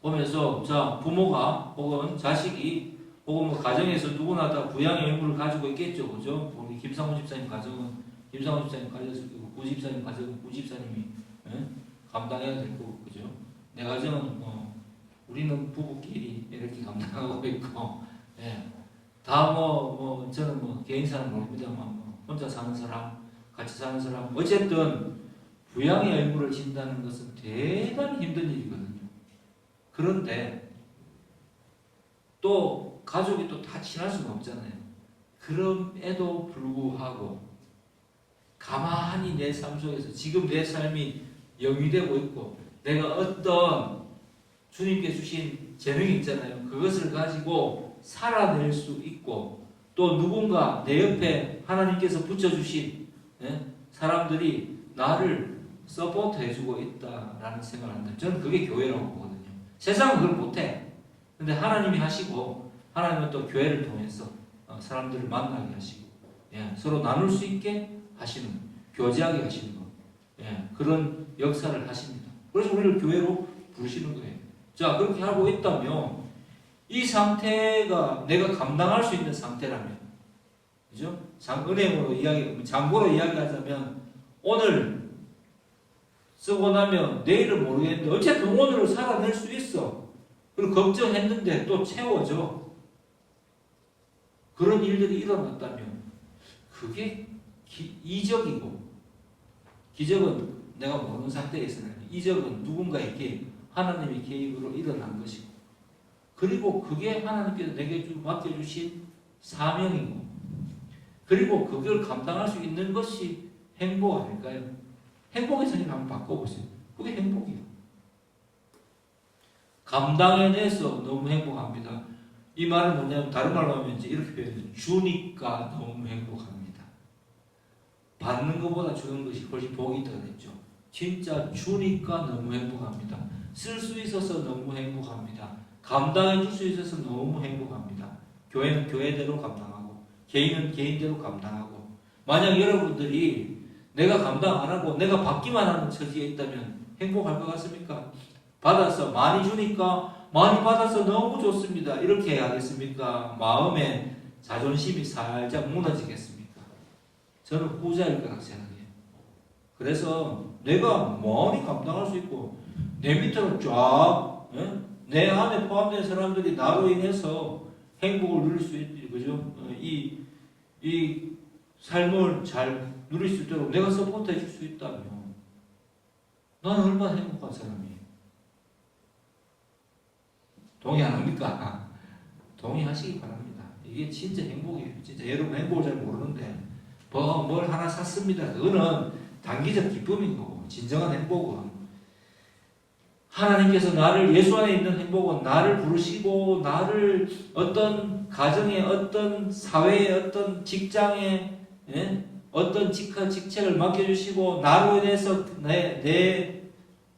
보면서 자 부모가 혹은 자식이 혹은 뭐 가정에서 누구나 다 부양의 의무를 가지고 있겠죠, 그죠? 우리 김상훈 집사님 가정은 김상훈 집사님 가졌을 거고 구 집사님 가정은 구 집사님이 감당해야 될 거고, 그죠? 내 가정은 뭐 우리는 부부끼리 이렇게 감당하고 있고, 다 저는 뭐 개인 사람 모릅니다만 뭐 혼자 사는 사람, 같이 사는 사람, 어쨌든 부양의 의무를 진다는 것은 대단히 힘든 일이거든요. 그런데 또 가족이 또 다 친할 수는 없잖아요. 그럼에도 불구하고 가만히 내 삶 속에서 지금 내 삶이 영위되고 있고 내가 어떤 주님께 주신 재능이 있잖아요. 그것을 가지고 살아낼 수 있고 또 누군가 내 옆에 하나님께서 붙여주신 사람들이 나를 서포트 해주고 있다라는 생각을 한다. 저는 그게 교회라고 보거든요. 세상은 그걸 못해. 근데 하나님이 하시고 하나님은 또 교회를 통해서 사람들을 만나게 하시고 서로 나눌 수 있게 하시는 교제하게 하시는 것 그런 역사를 하십니다. 그래서 우리를 교회로 부르시는 거예요. 자 그렇게 하고 있다면 이 상태가 내가 감당할 수 있는 상태라면 그죠? 은행으로 장고로 이야기하자면 오늘 쓰고 나면 내일은 모르겠는데 어쨌든 오늘을 살아낼 수 있어. 그리고 걱정했는데 또 채워져. 그런 일들이 일어났다면 그게 이적이고 기적은 내가 모르는 상태에 있으나 이적은 누군가에게 하나님의 개입으로 일어난 것이고 그리고 그게 하나님께서 내게 맡겨주신 사명이고 그리고 그걸 감당할 수 있는 것이 행복 아닐까요? 행복의 선임 한번 바꿔보세요. 그게 행복이에요. 감당해내서 너무 행복합니다. 이 말은 뭐냐면 다른 말로 하면 이제 이렇게 표현해요. 주니까 너무 행복합니다. 받는 것보다 주는 것이 훨씬 복이 더 됐죠. 진짜 주니까 너무 행복합니다. 쓸 수 있어서 너무 행복합니다. 감당해 줄 수 있어서 너무 행복합니다. 교회는 교회대로 감당하고 개인은 개인대로 감당하고 만약 여러분들이 내가 감당 안 하고 내가 받기만 하는 처지에 있다면 행복할 것 같습니까? 받아서 많이 주니까 많이 받아서 너무 좋습니다. 이렇게 하겠습니까? 마음에 자존심이 살짝 무너지겠습니까? 저는 후자일 거라고 생각해요. 그래서 내가 많이 감당할 수 있고 내 밑으로 쫙 내 안에 포함된 사람들이 나로 인해서 행복을 누릴 수 있지, 그죠? 이 삶을 잘 누릴 수 있도록 내가 서포트해 줄 수 있다면 나는 얼마나 행복한 사람이에요. 동의 안 합니까? 동의하시기 바랍니다. 이게 진짜 행복이에요. 진짜 여러분 행복을 잘 모르는데 뭘 하나 샀습니다. 그거는 단기적 기쁨인 거고 진정한 행복은 하나님께서 나를 예수 안에 있는 행복은 나를 부르시고 나를 어떤 가정에 어떤 사회에 어떤 직장에 어떤 직책을 맡겨주시고 나로 인해서 내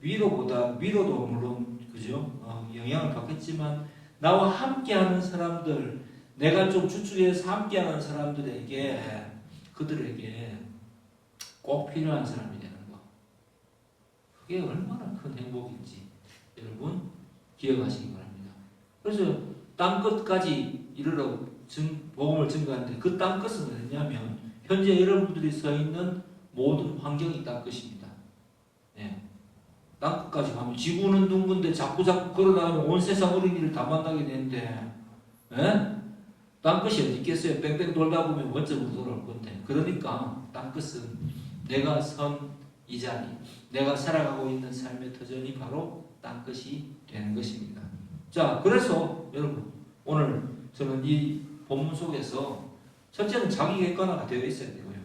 위로도 물론 그죠 영향을 받겠지만 나와 함께하는 사람들 내가 좀 주축해서 함께하는 사람들에게 그들에게 꼭 필요한 사람이 되는 거 그게 얼마나 큰 행복인지 여러분 기억하시기 바랍니다. 그래서 땅끝까지 이르러 복음을 증거하는데 그 땅끝은 어디냐면 현재 여러분들이 서 있는 모든 환경이 땅끝입니다. 땅끝까지 가면 지구는 둥근데 자꾸 걸어나가면 온 세상 어린이를 다 만나게 되는데 땅끝이 어디 있겠어요? 뺑뺑 돌다 보면 원점으로 돌아올 건데 그러니까 땅끝은 내가 선 이 자리 내가 살아가고 있는 삶의 터전이 바로 땅끝이 되는 것입니다. 자, 그래서 여러분 오늘 저는 이 본문 속에서 첫째는 자기 객관화가 되어 있어야 되고요.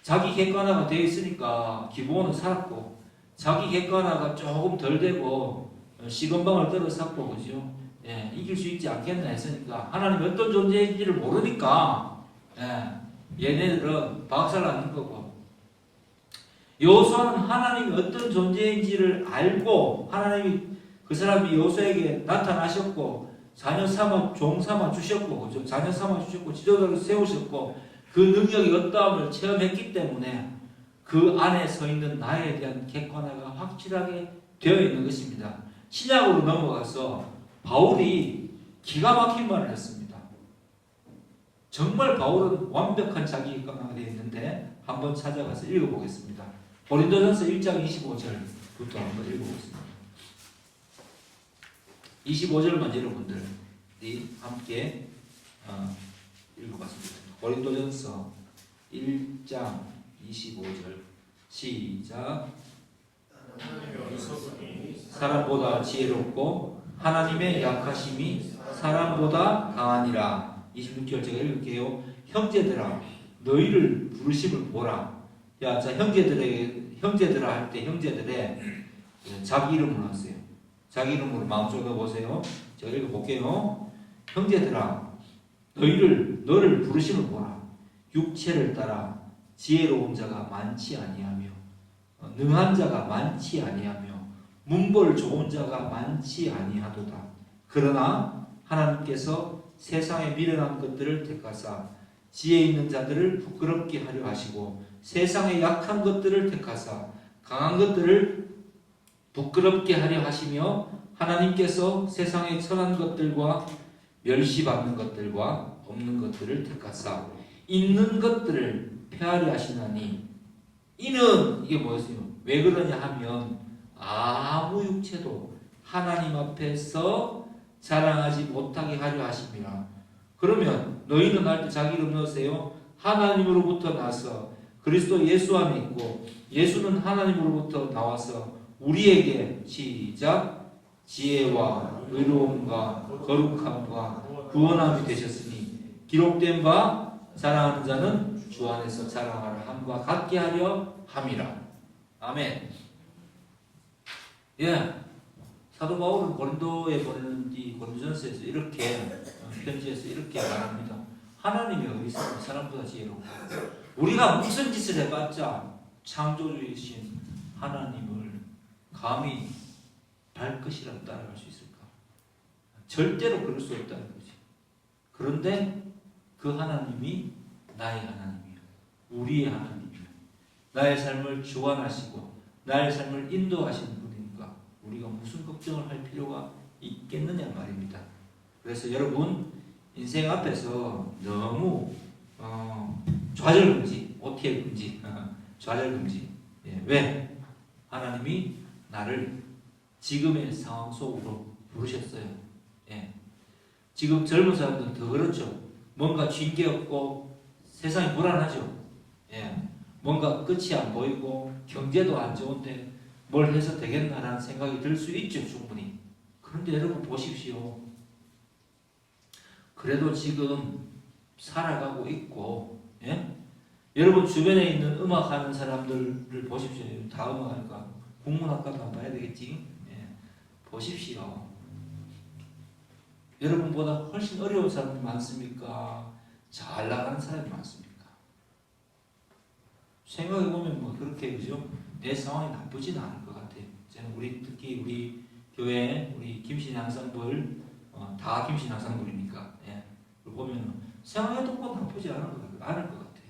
자기 객관화가 되어 있으니까 기본은 살았고 자기 객관화가 조금 덜 되고 시건방을 떨어섰고 그죠? 이길 수 있지 않겠나 했으니까 하나님이 어떤 존재인지를 모르니까 얘네들은 박살 나는 거고 여호수아는 하나님이 어떤 존재인지를 알고 하나님이 그 사람이 여호수아에게 나타나셨고 자녀 삼아 종 삼아 주셨고 그죠? 자녀 삼아 주셨고 지도자로 세우셨고 그 능력이 어떠함을 체험했기 때문에 그 안에 서 있는 나에 대한 객관화가 확실하게 되어 있는 것입니다. 신약으로 넘어가서 바울이 기가 막힌 말을 했습니다. 정말 바울은 완벽한 자기 객관화가 되어 있는데 한번 찾아가서 읽어보겠습니다. 고린도전서 1장 25절부터 한번 읽어보겠습니다. 25절만 여러분들이 함께 읽어봤습니다. 고린도전서 1장 25절 시작. 사람보다 지혜롭고 하나님의 약하심이 사람보다 강하니라. 26절 제가 읽을게요. 형제들아 너희를 부르심을 보라. 야, 자 형제들아 할 때 형제들의 자기 이름을 넣었어요. 자기 이름으로 마음속에 넣어보세요. 제가 읽어볼게요. 형제들아 너를 부르심을 보라. 육체를 따라 지혜로운 자가 많지 아니하며 능한 자가 많지 아니하며 문벌 좋은 자가 많지 아니하도다. 그러나 하나님께서 세상에 미련한 것들을 택하사 지혜 있는 자들을 부끄럽게 하려 하시고 세상에 약한 것들을 택하사 강한 것들을 부끄럽게 하려 하시며 하나님께서 세상에 천한 것들과 멸시받는 것들과 없는 것들을 택하사 있는 것들을 폐하려 하시나니 이는 이게 뭐였어요? 왜 그러냐 하면 아무 육체도 하나님 앞에서 자랑하지 못하게 하려 하심이라. 그러면 너희는 할 때 자기 이름 넣으세요. 하나님으로부터 나서 그리스도 예수 안에 있고 예수는 하나님으로부터 나와서 우리에게 시작 지혜와 의로움과 거룩함과 구원함이 되셨으니 기록된 바 자랑하는 자는 주 안에서 자랑하라 함과 같게 하려 함이라. 아멘. 예, 사도 바울은 고린도에 보내는 이 고린도전서에서 이렇게 편지에서 이렇게 말합니다. 하나님이 어디 있습니까? 사람보다 지혜롭고 우리가 무슨 짓을 해봤자 창조주이신 하나님을 감히 발끝이라도 따라갈 수 있을까? 절대로 그럴 수 없다는 거지. 그런데 그 하나님이 나의 하나님이요, 우리의 하나님이요, 나의 삶을 주관하시고 나의 삶을 인도하시는 분이니까 우리가 무슨 걱정을 할 필요가 있겠느냐 말입니다. 그래서 여러분 인생 앞에서 너무 좌절금지, OTL 금지, 좌절금지. 예, 왜? 하나님이 나를 지금의 상황 속으로 부르셨어요. 예. 지금 젊은 사람들은 더 그렇죠. 뭔가 쥔 게 없고 세상이 불안하죠. 예. 뭔가 끝이 안 보이고 경제도 안 좋은데 뭘 해서 되겠나라는 생각이 들 수 있죠, 충분히. 그런데 여러분 보십시오. 그래도 지금 살아가고 있고, 예? 여러분 주변에 있는 음악하는 사람들을 보십시오. 다 음악하니까 국문학과도 안 봐야 되겠지. 예. 보십시오. 여러분보다 훨씬 어려운 사람이 많습니까? 잘 나가는 사람이 많습니까? 생각해보면 뭐 그렇게 그죠? 내 상황이 나쁘지는 않을 것 같아요. 저는 특히 우리 교회 우리 김신 양상불 다 김신 양상불이니까 예. 보면 생각해도 뭐 나쁘지 않을 것 같아요.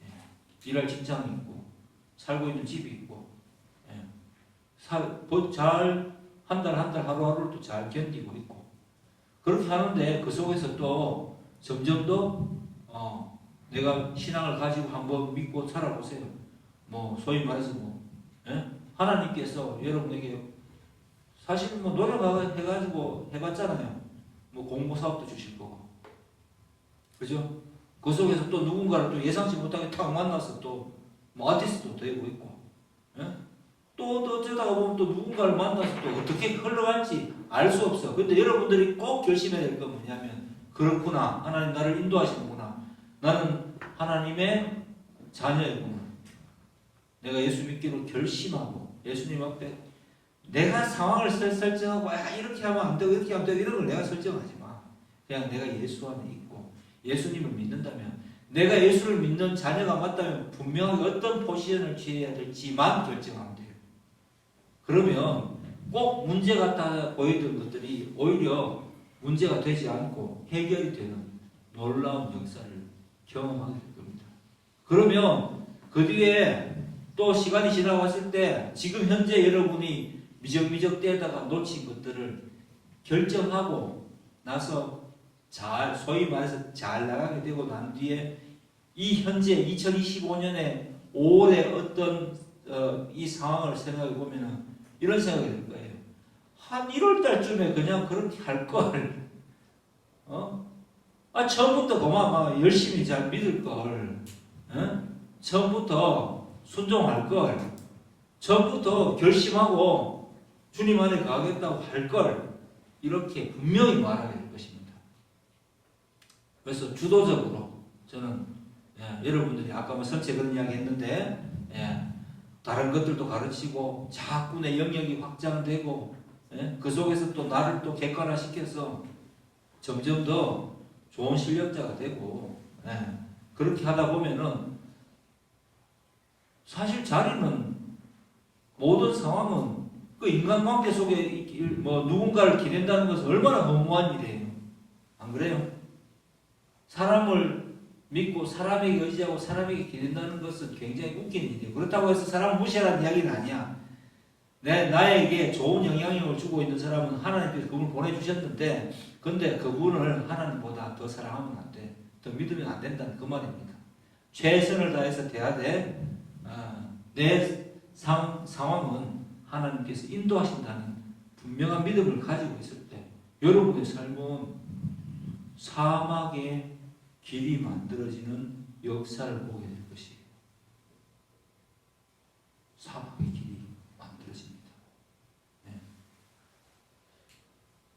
예. 일할 직장이 있고 살고 있는 집이 있고 예. 잘 한 달 하루하루를 또 잘 견디고 있고 그렇게 하는데 그 속에서 또 점점 더 내가 신앙을 가지고 한번 믿고 살아보세요. 뭐 소위 말해서 뭐 예? 하나님께서 여러분에게 사실 뭐 노력해가지고 해봤잖아요. 뭐 공모 사업도 주실 거고, 그죠? 그 속에서 또 누군가를 또 예상치 못하게 탁 만나서 또 뭐 아티스트도 되고 있고, 예? 또 어쩌다가 보면 또 누군가를 만나서 또 어떻게 흘러갈지 알 수 없어. 근데 여러분들이 꼭 결심해야 될 건 뭐냐면 그렇구나. 하나님 나를 인도하시는구나. 나는 하나님의 자녀이구나. 내가 예수 믿기로 결심하고 예수님 앞에 내가 상황을 설정하고 이렇게 하면 안 되고 이렇게 하면 되고 이런 걸 내가 설정하지 마. 그냥 내가 예수 안에 있고 예수님을 믿는다면 내가 예수를 믿는 자녀가 맞다면 분명하게 어떤 포지션을 취해야 될지만 결정하면 돼요. 그러면 꼭 문제 같아 보이던 것들이 오히려 문제가 되지 않고 해결이 되는 놀라운 역사를 경험하게 될 겁니다. 그러면 그 뒤에 또 시간이 지나왔을 때 지금 현재 여러분이 미적미적 떼다가 놓친 것들을 결정하고 나서 잘 소위 말해서 잘 나가게 되고 난 뒤에 이 현재 2025년에 5월에 어떤 이 상황을 생각해 보면은 이런 생각이 들 거예요. 한 1월 달쯤에 그냥 그렇게 할 걸. 처음부터 그만 열심히 잘 믿을 걸. 처음부터 순종할 걸. 처음부터 결심하고 주님 안에 가겠다고 할 걸. 이렇게 분명히 말하게 될 것입니다. 그래서 주도적으로 저는 여러분들이 아까 뭐 선체 그런 이야기 했는데 다른 것들도 가르치고 자꾸 내 영역이 확장되고 그 속에서 또 나를 또 객관화시켜서 점점 더 좋은 실력자가 되고 그렇게 하다 보면은 사실 자리는 모든 상황은 그 인간관계 속에 뭐 누군가를 기댄다는 것은 얼마나 허무한 일이에요. 안 그래요? 사람을 믿고 사람에게 의지하고 사람에게 기댄다는 것은 굉장히 웃긴 일이에요. 그렇다고 해서 사람을 무시하라는 이야기는 아니야. 나에게 좋은 영향력을 주고 있는 사람은 하나님께서 그분을 보내주셨는데 근데 그분을 하나님보다 더 사랑하면 안 돼. 더 믿으면 안 된다는 그 말입니다. 최선을 다해서 대하되 내 상황은 하나님께서 인도하신다는 분명한 믿음을 가지고 있을 때 여러분의 삶은 사막의 길이 만들어지는 역사를 보게 될 것이에요. 사막의 길이 만들어집니다.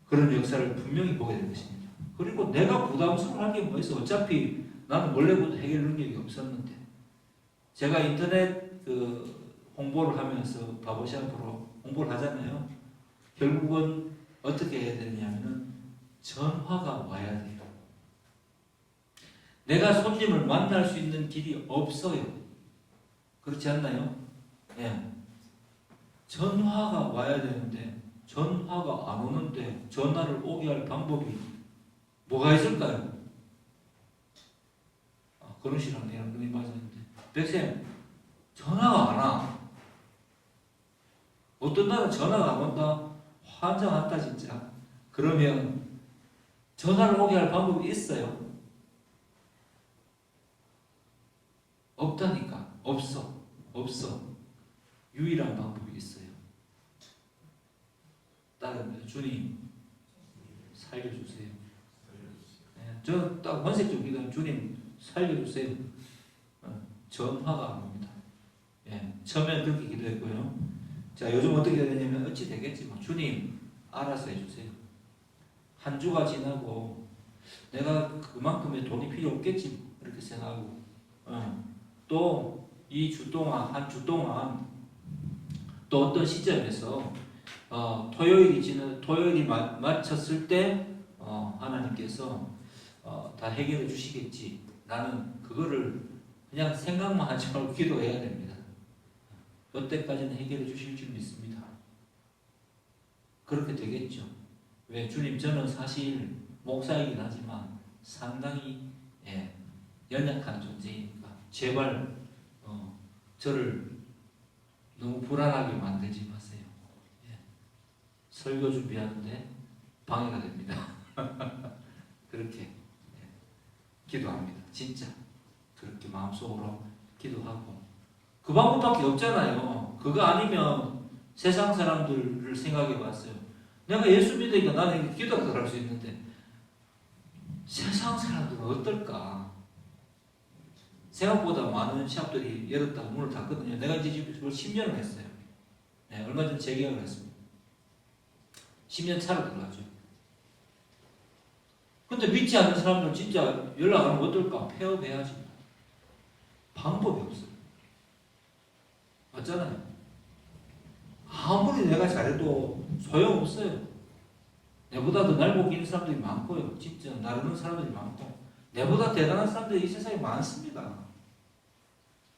그런 역사를 분명히 보게 될 것입니다. 그리고 내가 부담스러워할 게 뭐 있어? 어차피 나는 원래부터 해결 능력이 없었는데 제가 인터넷 홍보를 하면서 바보샵으로 홍보를 하잖아요. 결국은 어떻게 해야 되냐면은 전화가 와야 돼요. 내가 손님을 만날 수 있는 길이 없어요. 그렇지 않나요? 전화가 와야 되는데 전화가 안 오는데 전화를 오게 할 방법이 뭐가 있을까요? 그런 시간 내가 그런 맞았는데 백쌤 전화가 안 와. 어떤 날은 전화가 안 온다. 환장한다 진짜. 그러면 전화를 오게 할 방법이 있어요? 없다니까. 없어. 유일한 방법이 있어요. 다른 주님 살려주세요. 저 딱 원색적 기도는 주님 살려주세요. 전화가 안 옵니다. 처음엔 그렇게 기도했고요. 자, 요즘 어떻게 되냐면 어찌 되겠지 뭐. 주님 알아서 해주세요. 한 주가 지나고 내가 그만큼의 돈이 필요 없겠지 뭐. 이렇게 생각하고 또 이 주 동안 한 주 동안 또 어떤 시점에서 토요일이 마쳤을 때 하나님께서 다 해결해 주시겠지. 나는 그거를 그냥 생각만 하지 말고 기도해야 됩니다. 그때까지는 해결해 주실 줄 믿습니다. 그렇게 되겠죠. 왜? 주님 저는 사실 목사이긴 하지만 상당히 연약한 존재이니까 제발 저를 너무 불안하게 만들지 마세요. 설교 준비하는데 방해가 됩니다. 그렇게 기도합니다. 진짜 그렇게 마음속으로 기도하고 그 방법밖에 없잖아요. 그거 아니면 세상 사람들을 생각해 봤어요. 내가 예수 믿으니까 나는 기도가 할 수 있는데 세상 사람들은 어떨까? 생각보다 많은 시합들이 열었다가 문을 닫거든요. 내가 이제 지금 10년을 했어요. 얼마 전에 재계약을 했습니다. 10년 차로 들어가죠. 근데 믿지 않는 사람들 진짜 연락하면 어떨까? 폐업해야지. 방법이 없어요. 맞잖아요. 아무리 내가 잘해도 소용없어요. 내보다 더 날고 기는 사람들이 많고요. 진짜 나르는 사람들이 많고 내보다 대단한 사람들이 이 세상에 많습니다.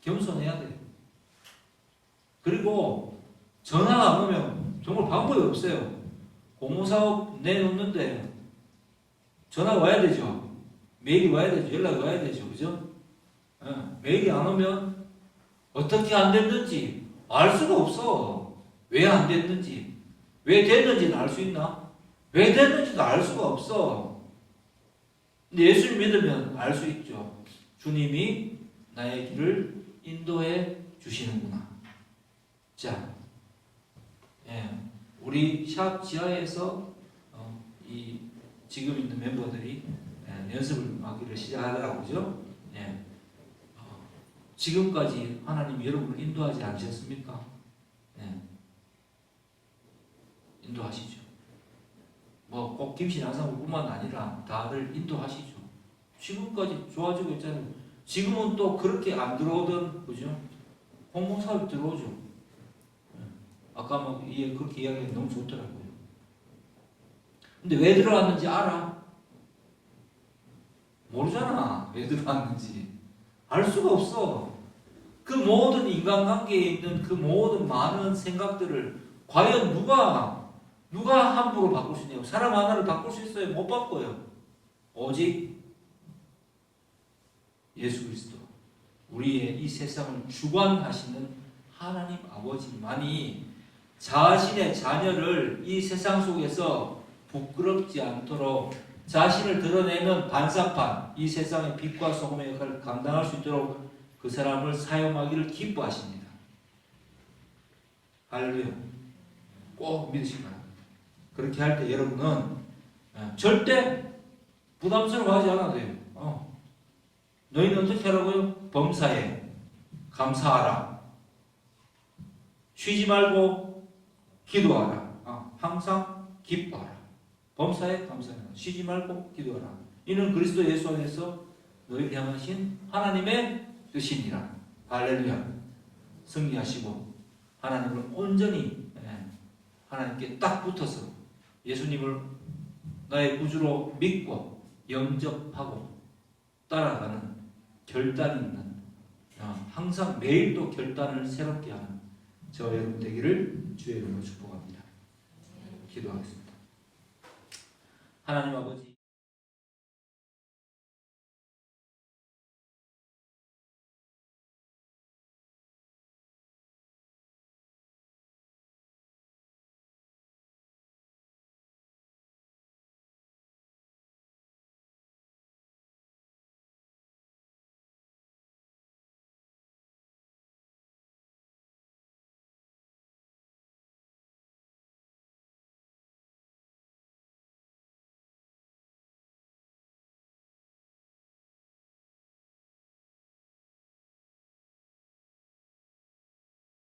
겸손해야 돼요. 그리고 전화가 안 오면 정말 방법이 없어요. 공모사업 내놓는데 전화가 와야 되죠. 메일이 와야 되죠. 연락이 와야 되죠. 그죠? 메일이 안 오면 어떻게 안 됐는지 알 수가 없어. 왜 안 됐는지. 왜 됐는지는 알 수 있나? 왜 됐는지도 알 수가 없어. 근데 예수님 믿으면 알 수 있죠. 주님이 나의 길을 인도해 주시는구나. 자, 우리 샵 지하에서 이 지금 있는 멤버들이 연습을 하기를 시작하더라고요. 그죠? 지금까지 하나님 여러분을 인도하지 않으셨습니까? 인도하시죠. 뭐 꼭 김신앙사뿐만 아니라 다들 인도하시죠. 지금까지 좋아지고 있잖아요. 지금은 또 그렇게 안 들어오던, 그죠? 공공사업 들어오죠. 아까 뭐 그렇게 이야기하기 너무 좋더라고요. 근데 왜 들어왔는지 알아? 모르잖아. 왜 들어왔는지. 알 수가 없어. 그 모든 인간관계에 있는 그 모든 많은 생각들을 과연 누가 함부로 바꿀 수 있냐고. 사람 하나를 바꿀 수 있어요? 못 바꿔요. 오직 예수 그리스도, 우리의 이 세상을 주관하시는 하나님 아버지만이 자신의 자녀를 이 세상 속에서 부끄럽지 않도록 자신을 드러내는 반사판, 이 세상의 빛과 소금의 역할을 감당할 수 있도록 그 사람을 사용하기를 기뻐하십니다. 할렐루야. 꼭 믿으시기 바랍니다. 그렇게 할 때 여러분은 절대 부담스러워하지 않아도 돼요. 너희는 어떻게 하라고요? 범사에 감사하라. 쉬지 말고 기도하라. 항상 기뻐하라. 범사에 감사하라. 쉬지 말고 기도하라. 이는 그리스도 예수 안에서 너희를 향하신 하나님의 뜻이니라. 할렐루야. 승리하시고 하나님을 온전히 하나님께 딱 붙어서 예수님을 나의 구주로 믿고 영접하고 따라가는 결단이 있는, 항상 매일 또 결단을 새롭게 하는 저 여러분 되기를 주의 이름으로 축복합니다. 기도하겠습니다. 하나님 아버지,